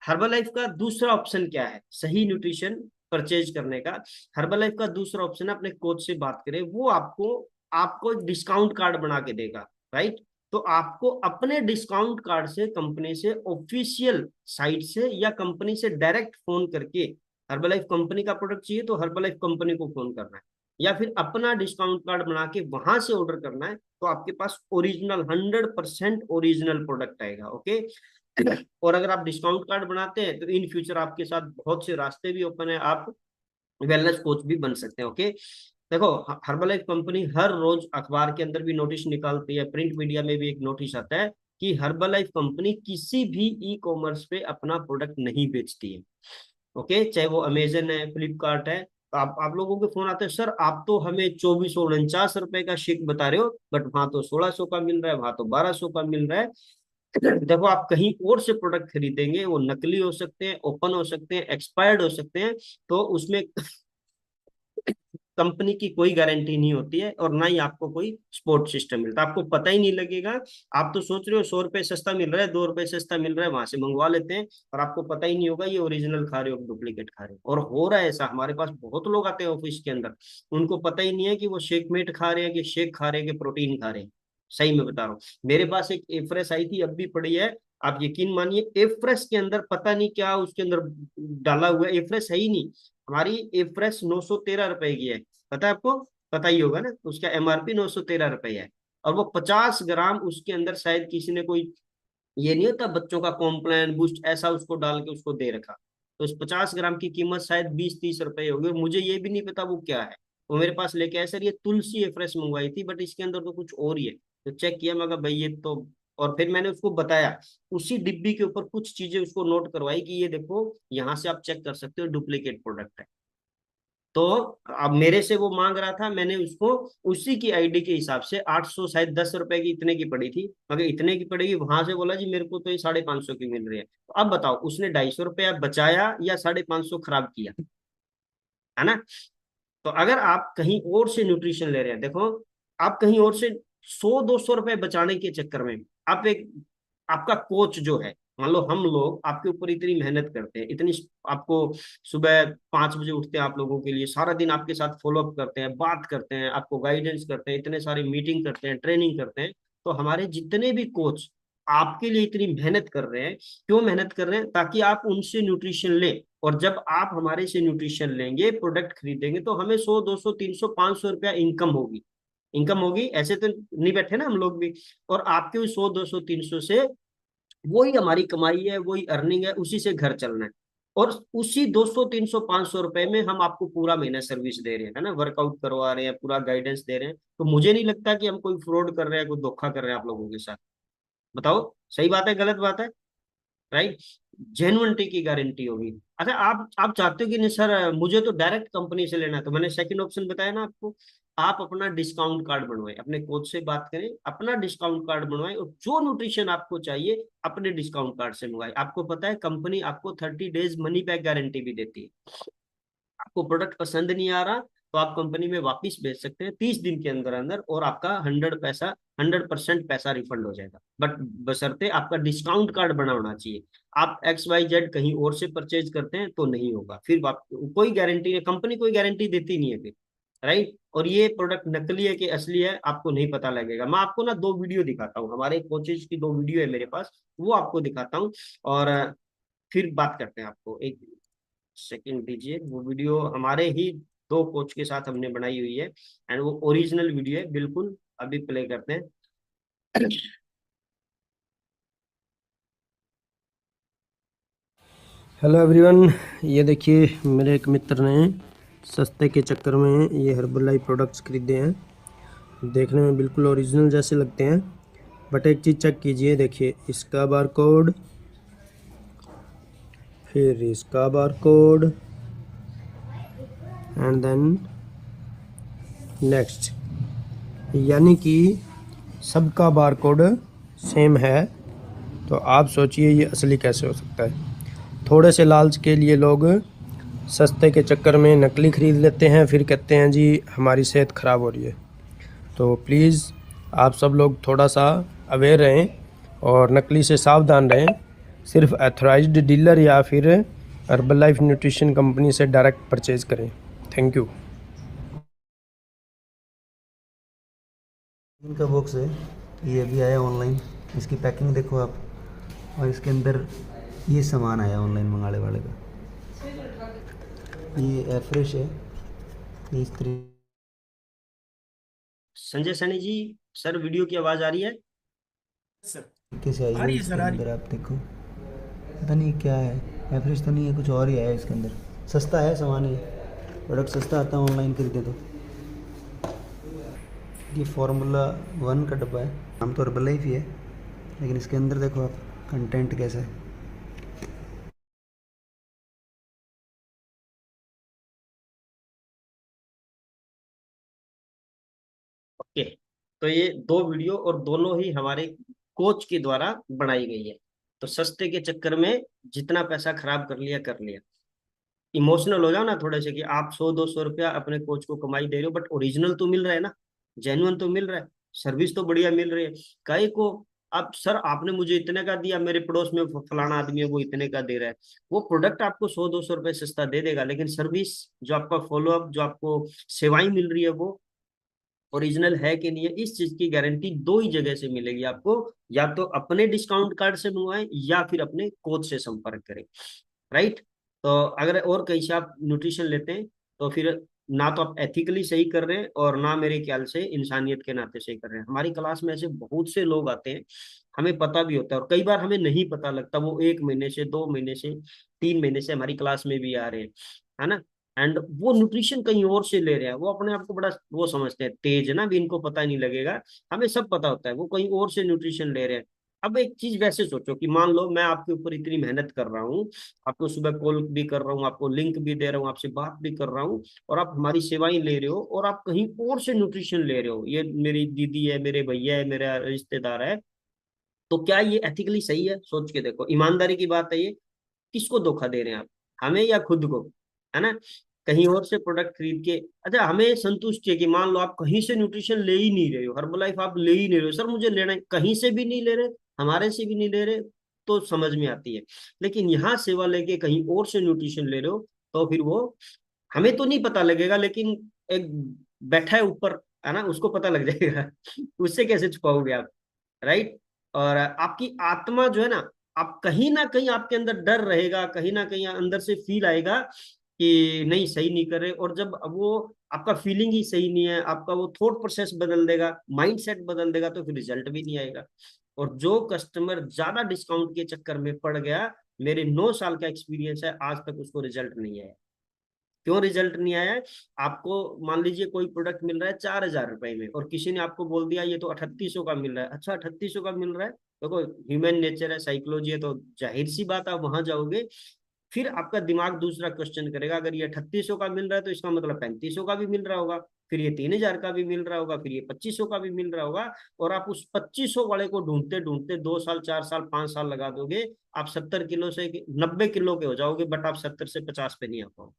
Herbalife का दूसरा ऑप्शन क्या है सही न्यूट्रिशन परचेज करने का? हर्बलाइफ का दूसरा ऑप्शन, अपने कोच से बात करें, वो आपको आपको डिस्काउंट कार्ड बना के देगा, राइट। तो आपको अपने डिस्काउंट कार्ड से, कंपनी से, ऑफिशियल साइट से, या कंपनी से डायरेक्ट फोन करके, हर्बलाइफ कंपनी का प्रोडक्ट चाहिए तो हर्बलाइफ कंपनी को फोन करना है, या फिर अपना डिस्काउंट कार्ड बना के वहां से ऑर्डर करना है, तो आपके पास ओरिजिनल 100% ओरिजिनल प्रोडक्ट आएगा, ओके। और अगर आप डिस्काउंट कार्ड बनाते हैं तो इन फ्यूचर आपके साथ बहुत से रास्ते भी ओपन है, आप वेलनेस कोच भी बन सकते हैं, ओके। देखो, हर्बलाइफ कंपनी हर रोज अखबार के अंदर भी नोटिस निकालती है, प्रिंट मीडिया में भी एक नोटिस आता है कि हर्बलाइफ कंपनी किसी भी ई कॉमर्स पे अपना प्रोडक्ट नहीं बेचती है, ओके। चाहे वो अमेजन है, फ्लिपकार्ट है। तो आप लोगों के फोन आते हैं, सर आप तो हमें 2449 रुपए का शेक बता रहे हो, बट वहां तो 1600 का मिल रहा है, वहां तो 1200 का मिल रहा है। देखो, आप कहीं और से प्रोडक्ट खरीदेंगे, वो नकली हो सकते हैं, ओपन हो सकते हैं, एक्सपायर्ड हो सकते हैं, तो उसमें कंपनी की कोई गारंटी नहीं होती है, और ना ही आपको कोई सपोर्ट सिस्टम मिलता, आपको पता ही नहीं लगेगा। आप तो सोच रहे हो 100 रुपए सस्ता मिल रहा है, 2 रुपए सस्ता मिल रहा है, वहां से मंगवा लेते हैं, और आपको पता ही नहीं होगा ये ओरिजिनल खा रहे हो, डुप्लीकेट खा रहे हो। और हो रहा है ऐसा, हमारे पास बहुत लोग आते हैं ऑफिस के अंदर, उनको पता ही नहीं है कि वो शेक मेट खा रहे हैं, कि शेक खा रहे हैं, कि प्रोटीन खा रहे हैं। सही में बता रहा हूँ। मेरे पास एक एफ्रेस आई थी, अब भी पड़ी है। आप यकीन मानिए, एफ्रेस के अंदर पता नहीं क्या उसके अंदर डाला हुआ है, एफ्रेस है ही नहीं। हमारी एफ्रेस 913 रुपए की है, पता है आपको? पता ही होगा ना, उसका एमआरपी 913 रुपए है। और वो 50 ग्राम उसके अंदर शायद किसी ने कोई, ये नहीं होता बच्चों का कॉम्प्लान बूस्ट, ऐसा उसको डाल के उसको दे रखा। तो उस 50 ग्राम की कीमत शायद 20-30 रुपए होगी, और मुझे ये भी नहीं पता वो क्या है। वो मेरे पास लेके आए, सर ये तुलसी एफ्रेस मंगवाई थी, बट इसके अंदर तो कुछ और ही है। तो चेक किया, मैं कहा भाई ये तो, और फिर मैंने उसको बताया, उसी डिब्बी के ऊपर कुछ चीजें उसको नोट करवाई कि ये देखो, यहाँ से आप चेक कर सकते हो, डुप्लीकेट प्रोडक्ट है। तो अब मेरे से वो मांग रहा था, मैंने उसको उसी की आईडी के हिसाब से 800, शायद 10 रुपए की, इतने की पड़ी थी, मगर इतने की पड़ेगी, वहां से बोला जी मेरे को तो ये 550 की मिल रही है। तो अब बताओ, उसने 250 रुपया बचाया या 550 खराब किया? है ना? तो अगर आप कहीं और से न्यूट्रिशन ले रहे हैं, देखो, आप कहीं और से 100-200 रुपए बचाने के चक्कर में, आप एक, आपका कोच जो है, मान लो हम लोग आपके ऊपर इतनी मेहनत करते हैं, इतनी, आपको सुबह 5 बजे उठते हैं आप लोगों के लिए, सारा दिन आपके साथ फॉलोअप करते हैं, बात करते हैं, आपको गाइडेंस करते हैं, इतने सारे मीटिंग करते हैं, ट्रेनिंग करते हैं। तो हमारे जितने भी कोच आपके लिए इतनी मेहनत कर रहे हैं, क्यों मेहनत कर रहे हैं? ताकि आप उनसे न्यूट्रिशन लें। और जब आप हमारे से न्यूट्रिशन लेंगे, प्रोडक्ट खरीदेंगे, तो हमें 100, 200, 300, 500 रुपया इनकम होगी। इनकम होगी, ऐसे तो नहीं बैठे ना हम लोग भी। और आपके उस 100, 200, 300 से वही हमारी कमाई है, वही अर्निंग है, उसी से घर चलना है। और उसी 200, 300, 500 रुपए में हम आपको पूरा महीना सर्विस दे रहे हैं, है ना, वर्कआउट करवा रहे हैं, पूरा गाइडेंस दे रहे हैं। तो मुझे नहीं लगता कि हम कोई फ्रॉड कर रहे हैं, कोई धोखा कर रहे हैं आप लोगों के साथ। बताओ, सही बात है गलत बात है? राइट। जेन्युइनिटी की गारंटी होगी। अच्छा, आप चाहते हो कि नहीं सर मुझे तो डायरेक्ट कंपनी से लेना है, तो मैंने सेकंड ऑप्शन बताया ना आपको, आप अपना डिस्काउंट कार्ड बनवाएं, अपने कोच से बात करें, अपना डिस्काउंट कार्ड बनवाएं, और जो न्यूट्रिशन आपको चाहिए अपने डिस्काउंट कार्ड से मंगाए। आपको पता है कंपनी आपको 30 डेज मनी बैक गारंटी भी देती है। आपको प्रोडक्ट पसंद नहीं आ रहा, तो आप कंपनी में वापस भेज सकते हैं 30 दिन के अंदर अंदर, और आपका 100% पैसा रिफंड हो जाएगा। बट बशर्ते आपका डिस्काउंट कार्ड बना होना चाहिए। आप XYZ कहीं और से परचेज करते हैं तो नहीं होगा, फिर कोई गारंटी नहीं, कंपनी कोई गारंटी देती नहीं है फिर। राइट। और ये प्रोडक्ट नकली है कि असली है, आपको नहीं पता लगेगा। मैं आपको ना 2 वीडियो दिखाता हूँ, हमारे कोचेज की 2 वीडियो है मेरे पास, वो आपको दिखाता हूँ। और फिर बात करते हैं। आपको एक सेकंड दीजिए, वो वीडियो हमारे ही 2 कोच के साथ हमने बनाई हुई है, एंड वो ओरिजिनल वीडियो है बिल्कुल। अभी प्ले करते हैं। हेलो एवरीवन, ये देखिए मेरे एक मित्र ने सस्ते के चक्कर में ये हर्बल लाइफ प्रोडक्ट्स खरीदे हैं। देखने में बिल्कुल ओरिजिनल जैसे लगते हैं, बट एक चीज़ चेक कीजिए, देखिए इसका बार कोड, फिर इसका bar code, and then next, यानी कि सबका बार कोड सेम है। तो आप सोचिए ये असली कैसे हो सकता है। थोड़े से लालच के लिए लोग सस्ते के चक्कर में नकली ख़रीद लेते हैं, फिर कहते हैं जी हमारी सेहत ख़राब हो रही है। तो प्लीज़ आप सब लोग थोड़ा सा अवेयर रहें और नकली से सावधान रहें। सिर्फ एथोराइज्ड डीलर या फिर हर्बल लाइफ न्यूट्रिशन कंपनी से डायरेक्ट परचेज़ करें। Thank you. इनका बॉक्स है, ये अभी आया ऑनलाइन। इसकी पैकिंग देखो आप, और इसके अंदर ये सामान आया ऑनलाइन मंगाने वाले का। ये एयर फ्रेश है, ये इस संजय सनी जी, सर वीडियो की आवाज आ रही है? तरीके से आई है। इसके अंदर आप देखो, पता नहीं क्या है, एयर फ्रेश तो नहीं है, कुछ और ही है इसके अंदर। सस्ता है सामान, ये प्रोडक्ट सस्ता आता है ऑनलाइन खरीदे तो। ये फार्मूला 1 का डब्बा है, नाम तो हर्बल लाइफ ही है, लेकिन इसके अंदर देखो आप कंटेंट कैसा है। ओके। तो ये 2 वीडियो, और दोनों ही हमारे कोच के द्वारा बनाई गई है। तो सस्ते के चक्कर में जितना पैसा खराब कर लिया कर लिया। इमोशनल हो जाओ ना थोड़े से, कि आप 100-200 रुपया अपने कोच को कमाई दे रहे हो, बट ओरिजिनल तो मिल रहा है ना, जेन्युइन तो मिल रहा है, सर्विस तो बढ़िया मिल रही है। काहे को, अब सर आपने मुझे इतने का दिया, मेरे पड़ोस में फलाना आदमी है वो इतने का दे रहा है। वो प्रोडक्ट आपको 100-200 रुपये सस्ता दे देगा, लेकिन सर्विस, जो आपका फॉलोअप, जो आपको सेवाएं मिल रही है, वो ओरिजिनल है कि नहीं है, इस चीज की गारंटी दो ही जगह से मिलेगी आपको, या तो अपने डिस्काउंट कार्ड से मंगवाएं या फिर अपने कोच से संपर्क करें, राइट। तो अगर और कहीं से आप न्यूट्रिशन लेते हैं तो फिर ना तो आप एथिकली सही कर रहे हैं और ना मेरे ख्याल से इंसानियत के नाते सही कर रहे हैं। हमारी क्लास में ऐसे बहुत से लोग आते हैं, हमें पता भी होता है और कई बार हमें नहीं पता लगता, वो 1 महीने से 2 महीने से 3 महीने से हमारी क्लास में भी आ रहे हैं, है ना। एंड वो न्यूट्रिशन कहीं और से ले रहे हैं, वो अपने आप को बड़ा वो समझते हैं तेज है ना, भी इनको पता नहीं लगेगा, हमें सब पता होता है, वो कहीं और से न्यूट्रिशन ले रहे हैं। अब एक चीज वैसे सोचो कि मान लो मैं आपके ऊपर इतनी मेहनत कर रहा हूँ, आपको सुबह कॉल भी कर रहा हूँ, आपको लिंक भी दे रहा हूँ, आपसे बात भी कर रहा हूँ, और आप हमारी सेवाएं ले रहे हो और आप कहीं और से न्यूट्रिशन ले रहे हो, ये मेरी दीदी है, मेरे भैया है, मेरा रिश्तेदार है, तो क्या ये एथिकली सही है? सोच के देखो, ईमानदारी की बात है ये। किसको धोखा दे रहे हैं आप, हमें या खुद को, है ना। कहीं और से प्रोडक्ट खरीद के, अच्छा हमें संतुष्टि है कि मान लो आप कहीं से न्यूट्रिशन ले ही नहीं रहे हो, हर्बलाइफ आप ले ही नहीं रहे हो, सर मुझे लेना है, कहीं से भी नहीं ले रहे, हमारे से भी नहीं ले रहे, तो समझ में आती है। लेकिन यहाँ सेवा लेके कहीं और से न्यूट्रिशन ले रहे हो, तो फिर वो हमें तो नहीं पता लगेगा, लेकिन एक बैठा है ऊपर, है ना, उसको पता लग जाएगा उससे कैसे छुपाओगे आप, राइट। और आपकी आत्मा जो है ना, आप कहीं ना कहीं आपके अंदर डर रहेगा, कहीं ना कहीं अंदर से फील आएगा कि नहीं सही नहीं कर रहे, और जब वो आपका फीलिंग ही सही नहीं है, आपका वो थॉट प्रोसेस बदल देगा, माइंड सेट बदल देगा, तो फिर रिजल्ट भी नहीं आएगा। और जो कस्टमर ज्यादा डिस्काउंट के चक्कर में पड़ गया, मेरे 9 साल का एक्सपीरियंस है, आज तक उसको रिजल्ट नहीं आया। क्यों रिजल्ट नहीं आया है? आपको मान लीजिए कोई प्रोडक्ट मिल रहा है 4,000 रुपए में, और किसी ने आपको बोल दिया ये तो 3800 का मिल रहा है। अच्छा 3800 का मिल रहा है, देखो ह्यूमन नेचर है, साइकोलॉजी है, तो जाहिर सी बात आप वहां जाओगे, फिर आपका दिमाग दूसरा क्वेश्चन करेगा, अगर ये 3800 का मिल रहा है तो इसका मतलब 3500 का भी मिल रहा होगा, फिर ये 3,000 का भी मिल रहा होगा, फिर ये 2500 का भी मिल रहा होगा, और आप उस 2500 वाले को ढूंढते ढूंढते 2 साल 4 साल 5 साल लगा दोगे, आप 70 किलो से 90 किलो के हो जाओगे, बट आप 70 से 50 पे नहीं आ पाओगे,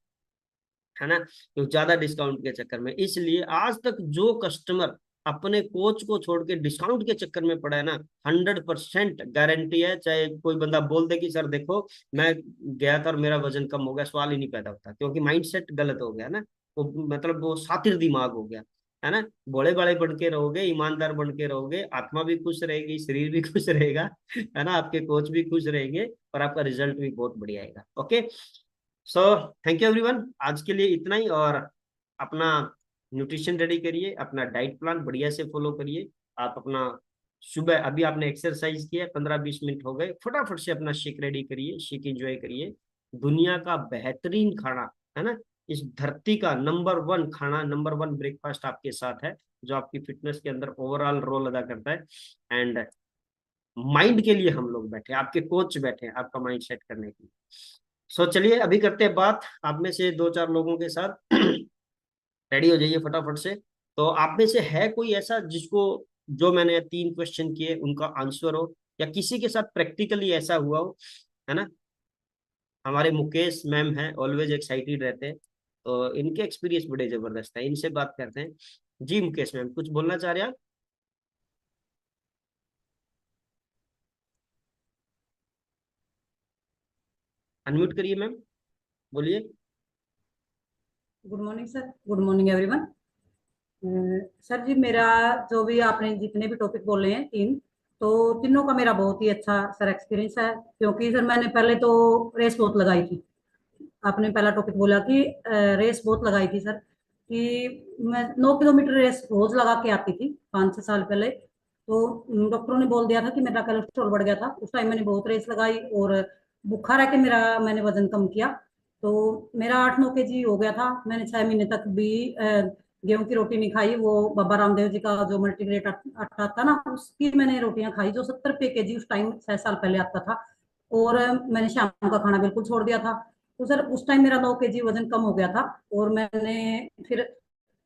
है ना। तो ज्यादा डिस्काउंट के चक्कर में, इसलिए आज तक जो कस्टमर अपने कोच को छोड़ के डिस्काउंट के चक्कर में पड़ा है ना, 100% गारंटी है, चाहे कोई बंदा बोल दे कि सर देखो मैं गया था और मेरा वजन कम हो गया, सवाल ही नहीं पैदा होता, क्योंकि माइंडसेट गलत हो गया ना, वो मतलब वो सातिर दिमाग हो गया, है ना। भोले भाले बन के रहोगे, ईमानदार बन के रहोगे, आत्मा भी खुश रहेगी, शरीर भी खुश रहेगा, है ना, आपके कोच भी खुश रहेंगे, और आपका रिजल्ट भी बहुत बढ़िया आएगा। Okay, so thank you everyone, आज के लिए इतना ही। और अपना न्यूट्रिशन रेडी करिए, अपना डाइट प्लान बढ़िया से फॉलो करिए। आप अपना सुबह अभी आपने एक्सरसाइज किया, 15-20 मिनट हो गए, फटाफट से अपना शेक रेडी करिए, शेक एंजॉय करिए। दुनिया का बेहतरीन खाना, है ना, इस धरती का नंबर 1 खाना, नंबर 1 ब्रेकफास्ट आपके साथ है, जो आपकी फिटनेस के अंदर ओवरऑल रोल अदा करता है। एंड माइंड के लिए हम लोग बैठे, आपके कोच बैठे हैं आपका माइंड सेट करने के लिए। सो चलिए अभी करते हैं बात आप में से 2-4 लोगों के साथ रेडी हो जाइए फटाफट से। तो आप में से है कोई ऐसा जिसको जो मैंने 3 क्वेश्चन किए उनका आंसर हो, या किसी के साथ प्रैक्टिकली ऐसा हुआ हो, है ना। हमारे मुकेश मैम हैं, ऑलवेज एक्साइटेड रहते हैं, तो इनके एक्सपीरियंस बड़े जबरदस्त है, इनसे बात करते हैं। जी मुकेश मैम, कुछ बोलना चाह रहे हैं आप? अनम्यूट करिए मैम, बोलिए। Good morning sir, good morning everyone. Sir ji, मेरा जो भी आपने जितने भी टॉपिक बोले हैं 3, तो तीनों का मेरा बहुत ही अच्छा सर एक्सपीरियंस है, क्योंकि सर मैंने पहले तो रेस बहुत लगाई थी। आपने पहला टॉपिक बोला कि रेस बहुत लगाई थी सर, कि मैं 9 किलोमीटर रेस रोज लगा के आती थी 5-6 साल पहले। तो डॉक्टरों ने बोल दिया था कि मेरा कोलेस्ट्रॉल बढ़ गया था, उस टाइम मैंने बहुत रेस लगाई और भूखा रह के मेरा मैंने वजन कम किया। तो मेरा 8-9 kg हो गया था। मैंने 6 महीने तक भी गेहूं की रोटी नहीं खाई, वो बाबा रामदेव जी का जो मल्टीग्रेन आटा आता ना, उसकी मैंने रोटियां खाई, जो 70 रुपए kg उस टाइम 6 साल पहले आता था। और मैंने शाम का खाना बिल्कुल छोड़ दिया था। तो सर उस टाइम मेरा 9 kg वजन कम हो गया था, और मैंने फिर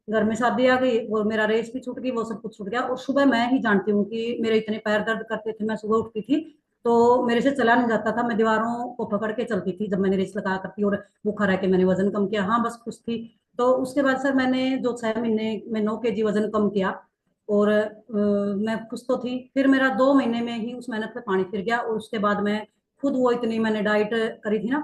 घर में शादी आ गई और मेरा रेस भी छूट गई, वो सब कुछ छूट गया। और सुबह मैं ही जानती हूँ कि मेरे इतने पैर दर्द करते थे, मैं सुबह उठती थी तो मेरे से चला नहीं जाता था, मैं दीवारों को पकड़ के चलती थी जब मैंने रेस लगा करती। और भूखा रह के मैंने वजन कम किया, हाँ बस खुश थी। तो उसके बाद सर मैंने जो 6 महीने में 9 kg वजन कम किया, और मैं खुश तो थी। फिर मेरा 2 महीने में ही उस मेहनत पे पानी फिर गया, और उसके बाद मैं खुद वो इतनी मैंने डाइट करी थी ना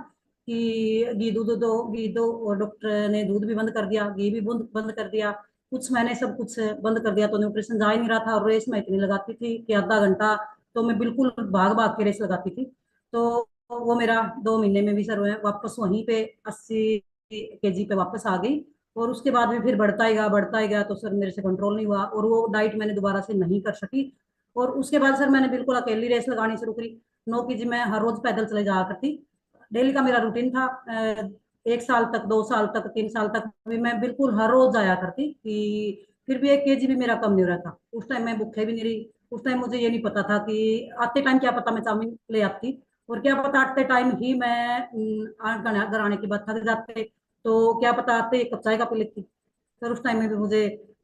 कि घी दूध दो, घी दो, और डॉक्टर ने दूध भी बंद कर दिया, घी भी बंद बंद कर दिया। कुछ मैंने सब कुछ बंद कर दिया, तो न्यूट्रिशन जा ही नहीं रहा था। और रेस मैं इतनी लगाती थी कि आधा घंटा तो मैं बिल्कुल भाग भाग के रेस लगाती थी। तो वो मेरा 2 महीने में भी सर मैं वापस वहीं पे 80 kg पे वापस आ गई। और उसके बाद भी फिर बढ़ता ही गया, तो सर मेरे से कंट्रोल नहीं हुआ और वो डाइट मैंने दोबारा से नहीं कर सकी। और उसके बाद सर मैंने बिल्कुल अकेली रेस लगानी शुरू करी। 9 kg मैं हर रोज पैदल चले जाया करती। डेली का मेरा रूटीन था। 1 साल तक, 2 साल तक, 3 साल तक भी मैं बिल्कुल हर रोज जाया करती कि फिर भी 1 kg भी मेरा कम नहीं हो रहा था। उस टाइम मैं भूखे भी नहीं रही। उस टाइम मुझे ये नहीं पता था कि आते टाइम क्या पता मैं चाउमीन ले आती, और क्या पता आते टाइम ही मैं घर आने के बाद थक जाते, तो क्या पता आते एक कप चाय का पी लेती। सर उस टाइम में भी मुझे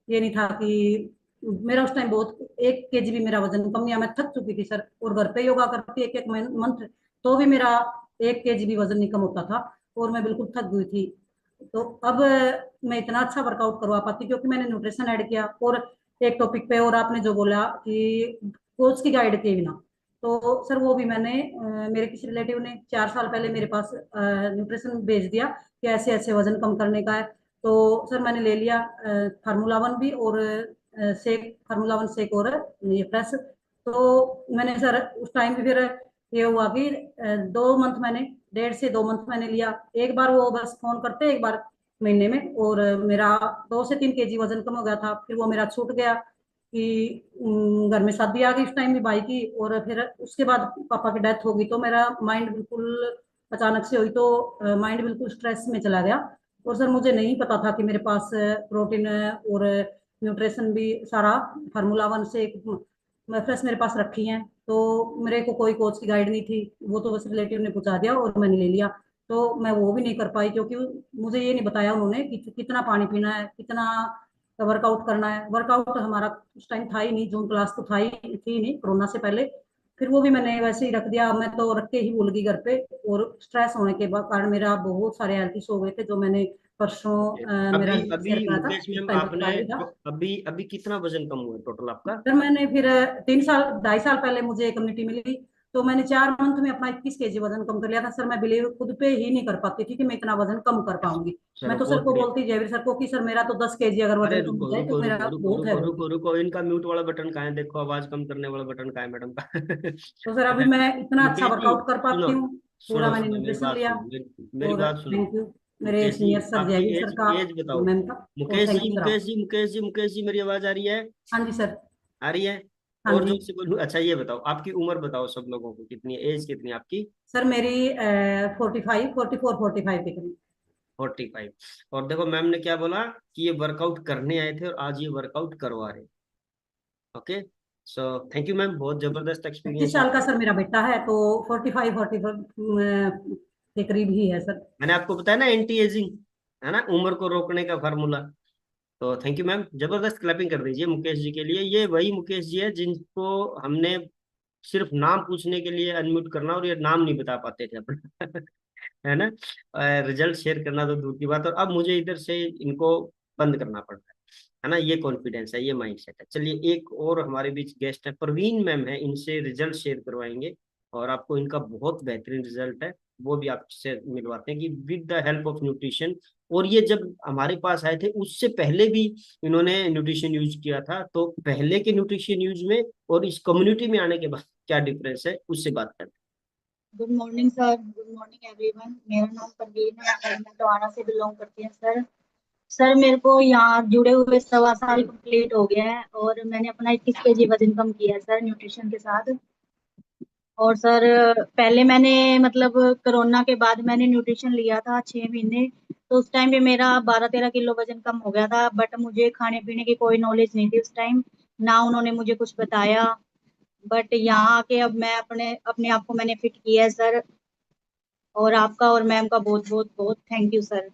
ये नहीं था कि मेरा उस टाइम बहुत 1 kg भी मेरा वजन कम नहीं, मैं थक चुकी थी सर। और घर पे योगा करती एक एक मंथ, तो भी मेरा 1 kg भी वजन नहीं कम होता था और मैं बिल्कुल थक गई थी। तो अब मैं इतना अच्छा वर्कआउट करवा पाती क्योंकि मैंने न्यूट्रिशन ऐड किया। और एक टॉपिक पे और आपने जो बोला कि कोच की गाइड के बिना, तो सर वो भी मैंने मेरे किसी रिलेटिव ने 4 साल पहले मेरे पास न्यूट्रिशन भेज दिया कि ऐसे ऐसे वजन कम करने का है। तो सर मैंने ले लिया फार्मूला 1 भी और शेक, फार्मूला 1 शेक और ये फ्रेश। तो मैंने सर उस टाइम भी फिर ये हुआ कि 2 मंथ मैंने, 1.5 से 2 मंथ मैंने लिया। एक बार वो बस फोन करते एक बार महीने में, और मेरा 2 से 3 kg वजन कम हो गया था। फिर वो मेरा छूट गया कि घर में शादी आ गई उस टाइम भी भाई की, और फिर उसके बाद पापा की डेथ हो गई। तो मेरा माइंड बिल्कुल अचानक से हुई, तो माइंड बिल्कुल स्ट्रेस में चला गया। और सर मुझे नहीं पता था कि मेरे पास प्रोटीन और न्यूट्रिशन भी सारा फार्मूला 1 से फ्रेश मेरे पास रखी हैं। तो मेरे को कोई कोच की गाइड नहीं थी, वो तो बस रिलेटिव ने पहुंचा दिया और मैंने ले लिया। तो मैं वो भी नहीं कर पाई क्योंकि मुझे ये नहीं बताया उन्होंने कि कितना पानी पीना है, कितना वर्कआउट करना है। वर्कआउट हमारा उस टाइम था ही नहीं, जून क्लास तो था ही थी नहीं कोरोना से पहले। फिर वो भी मैंने वैसे ही रख दिया, मैं तो रख के ही भूल गई घर पे। और स्ट्रेस होने के कारण मेरा बहुत सारे हेल्थ इशू हो गए थे, जो मैंने परसों मेरा अभी रिजल्ट अभी शेयर करा था, मुकेश उस मैम टाइम आपने बताया भी था। अभी अभी कितना वजन कम हुआ टोटल आपका? सर मैंने फिर 3 साल, 2.5 साल पहले मुझे कम्युनिटी मिली, तो मैंने 4 मंथ में अपना 21 kg वजन कम कर लिया था। सर मैं बिलीव खुद पे ही नहीं कर पाती थी कि मैं इतना वजन कम कर पाऊंगी। चलो मैं तो सर बहुत को बढ़िया। बोलती जयवीर सर को कि सर मेरा तो 10 kg अगर अरे वजन कम हो रुको जाए तो रुको मेरा रुको रुको बहुत है रुको वो। रुको रुको, इनका म्यूट वाला बटन कहाँ है? देखो आवाज कम करने वाला बटन कहाँ है मैडम का? तो सर अभी मैं इतना अच्छा मुकेश जी वर्कआउट कर सुनो, पाती हूँ। पूरा सुनो मैंने सुनो मेरी न्यूट्रिशन बात लिया। सुनो, मेरी और बात सुनो। थैंक यू मेरे मुकेश जी सीनियर सर आपकी जयवीर सर एज का एज बताओ। और मैम का। और मुकेश थैंक जी यू सर मुकेश आप। जी मुकेश जी मुकेश जी मेरी आवाज आ रही है? हाँ जी सर। आ रही है? हाँ और जी जोर से बोलूं? अच्छा ये बताओ आपकी उम्र बताओ सब लोगों को, कितनी एज कितनी है आपकी? सर मेरी 44 45 के करीब। 45। और देखो मैम ने क्या बोला कि ये वर्कआउट करने आए थे और आज ये वर्कआउट करवा रहे। Okay, so thank you ma'am, बहुत जबरदस्त 25 एक्सपीरियंस है साल का आपका। सर मेरा बेटा है, तो 45 के करीब ही है सर। मैंने आपको बताया ना एंटी एजिंग, है ना, उम्र को रोकने का फार्मूला। तो थैंक यू मैम, जबरदस्त क्लैपिंग कर दीजिए मुकेश जी के लिए। ये वही मुकेश जी है जिनको हमने सिर्फ नाम पूछने के लिए अनम्यूट करना और ये नाम नहीं बता पाते थे अपना। है ना, रिजल्ट शेयर करना तो दूर की बात, और अब मुझे इधर से इनको बंद करना पड़ता है ना। ये कॉन्फिडेंस है, ये माइंडसेट है। चलिए एक और हमारे बीच गेस्ट है, परवीन मैम है, इनसे रिजल्ट शेयर करवाएंगे और आपको इनका बहुत बेहतरीन रिजल्ट है वो भी आपसे मिलवाते हैं कि with the help of nutrition. और ये जब हमारे पास आए थे उससे पहले भी इन्होंने न्यूट्रिशन यूज किया था, तो पहले के न्यूट्रिशन यूज में और इस कम्युनिटी में आने के बाद क्या डिफरेंस है उससे बात करते good morning sir, good morning everyone. मेरा नाम परवीन है और मैं टोहाना से बिलोंग करती हूँ सर। सर मेरे को यहाँ जुड़े हुए 1.25 साल कंप्लीट हो गया है और मैंने अपना 21 kg वजन कम किया है सर न्यूट्रिशन के साथ। और सर पहले मैंने मतलब कोरोना के बाद मैंने न्यूट्रिशन लिया था 6 महीने, तो उस टाइम पे मेरा 12-13 किलो वजन कम हो गया था। बट मुझे खाने पीने की कोई नॉलेज नहीं थी उस टाइम, ना उन्होंने मुझे कुछ बताया। बट यहाँ आके अब मैं अपने अपने आप को मैंने फिट किया है सर। और आपका और मैम का बहुत बहुत बहुत थैंक यू सर।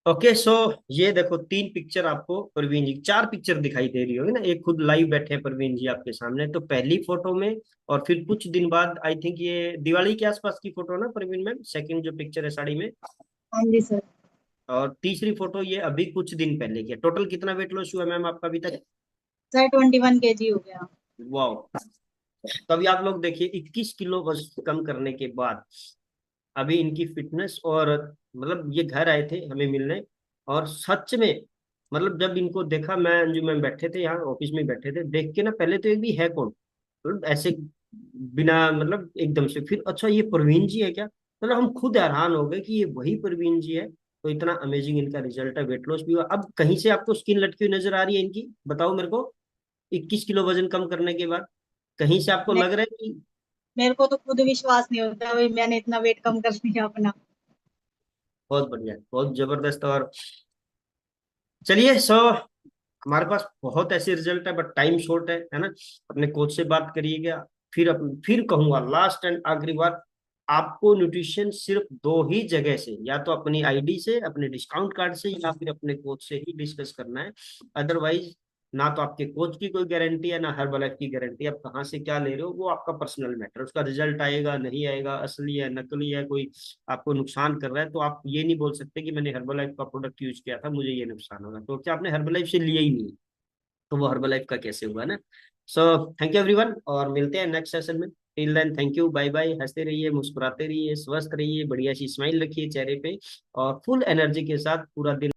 ओके, सो ये देखो 3 पिक्चर आपको प्रवीण जी, 4 पिक्चर दिखाई दे रही होगी ना, एक खुद लाइव बैठे हैं प्रवीण जी आपके सामने, तो पहली फोटो में और फिर कुछ दिन बाद आई थिंक ये दिवाली के आसपास की फोटो ना प्रवीण मैम, सेकंड जो पिक्चर है साड़ी में। हाँ जी सर। और तीसरी फोटो ये अभी कुछ दिन पहले की है। टोटल कितना वेट लॉस हुआ मैम आपका अभी तक? सर 21 kg हो गया। वाह, तो अभी आप लोग देखिए 21 किलो वजन कम करने के बाद अभी इनकी फिटनेस और मतलब ये घर आए थे हमें मिलने, और सच में मतलब जब इनको देखा, मैं अंजू मैम बैठे थे यहाँ ऑफिस में बैठे थे, देख के ना पहले तो एक भी है कौन, मतलब ऐसे बिना मतलब एकदम से, फिर अच्छा ये प्रवीण जी है क्या, मतलब हम खुद हैरान हो गए कि ये वही प्रवीण जी है। तो इतना अमेजिंग इनका रिजल्ट है, वेट लॉस भी हुआ। अब कहीं से आपको स्किन लटकी हुई नजर आ रही है इनकी, बताओ मेरे को, 21 किलो वजन कम करने के बाद कहीं से आपको नहीं, लग रहा है कि? मेरे को तो खुद विश्वास नहीं होता भाई मैंने इतना वेट कम कर दिया अपना। बहुत बढ़िया, बहुत जबरदस्त। और चलिए, सो हमारे पास बहुत ऐसे रिजल्ट है, बट टाइम शॉर्ट है ना। अपने कोच से बात करिएगा। फिर कहूंगा लास्ट एंड आखिरी बात, आपको न्यूट्रिशन सिर्फ दो ही जगह से, या तो अपनी आईडी से, अपने डिस्काउंट कार्ड से, या फिर अपने कोच से ही डिस्कस करना है। अदरवाइज ना तो आपके कोच की कोई गारंटी है, ना हर्बल लाइफ की गारंटी। आप कहाँ से क्या ले रहे हो वो आपका पर्सनल मैटर, उसका रिजल्ट आएगा नहीं आएगा, असली है नकली है, कोई आपको नुकसान कर रहा है, तो आप ये नहीं बोल सकते कि मैंने हर्बल लाइफ का प्रोडक्ट यूज किया था मुझे ये नुकसान होगा, तो क्या आपने हर्बल लाइफ से लिया ही नहीं, तो वो हर्बल लाइफ का कैसे हुआ ना। सो थैंक यू एवरीवन, और मिलते हैं नेक्स्ट सेशन में। Till then thank you, bye bye. हंसते रहिए, मुस्कुराते रहिए, स्वस्थ रहिए, बढ़िया सी स्माइल रखिए चेहरे पे, और फुल एनर्जी के साथ पूरा दिन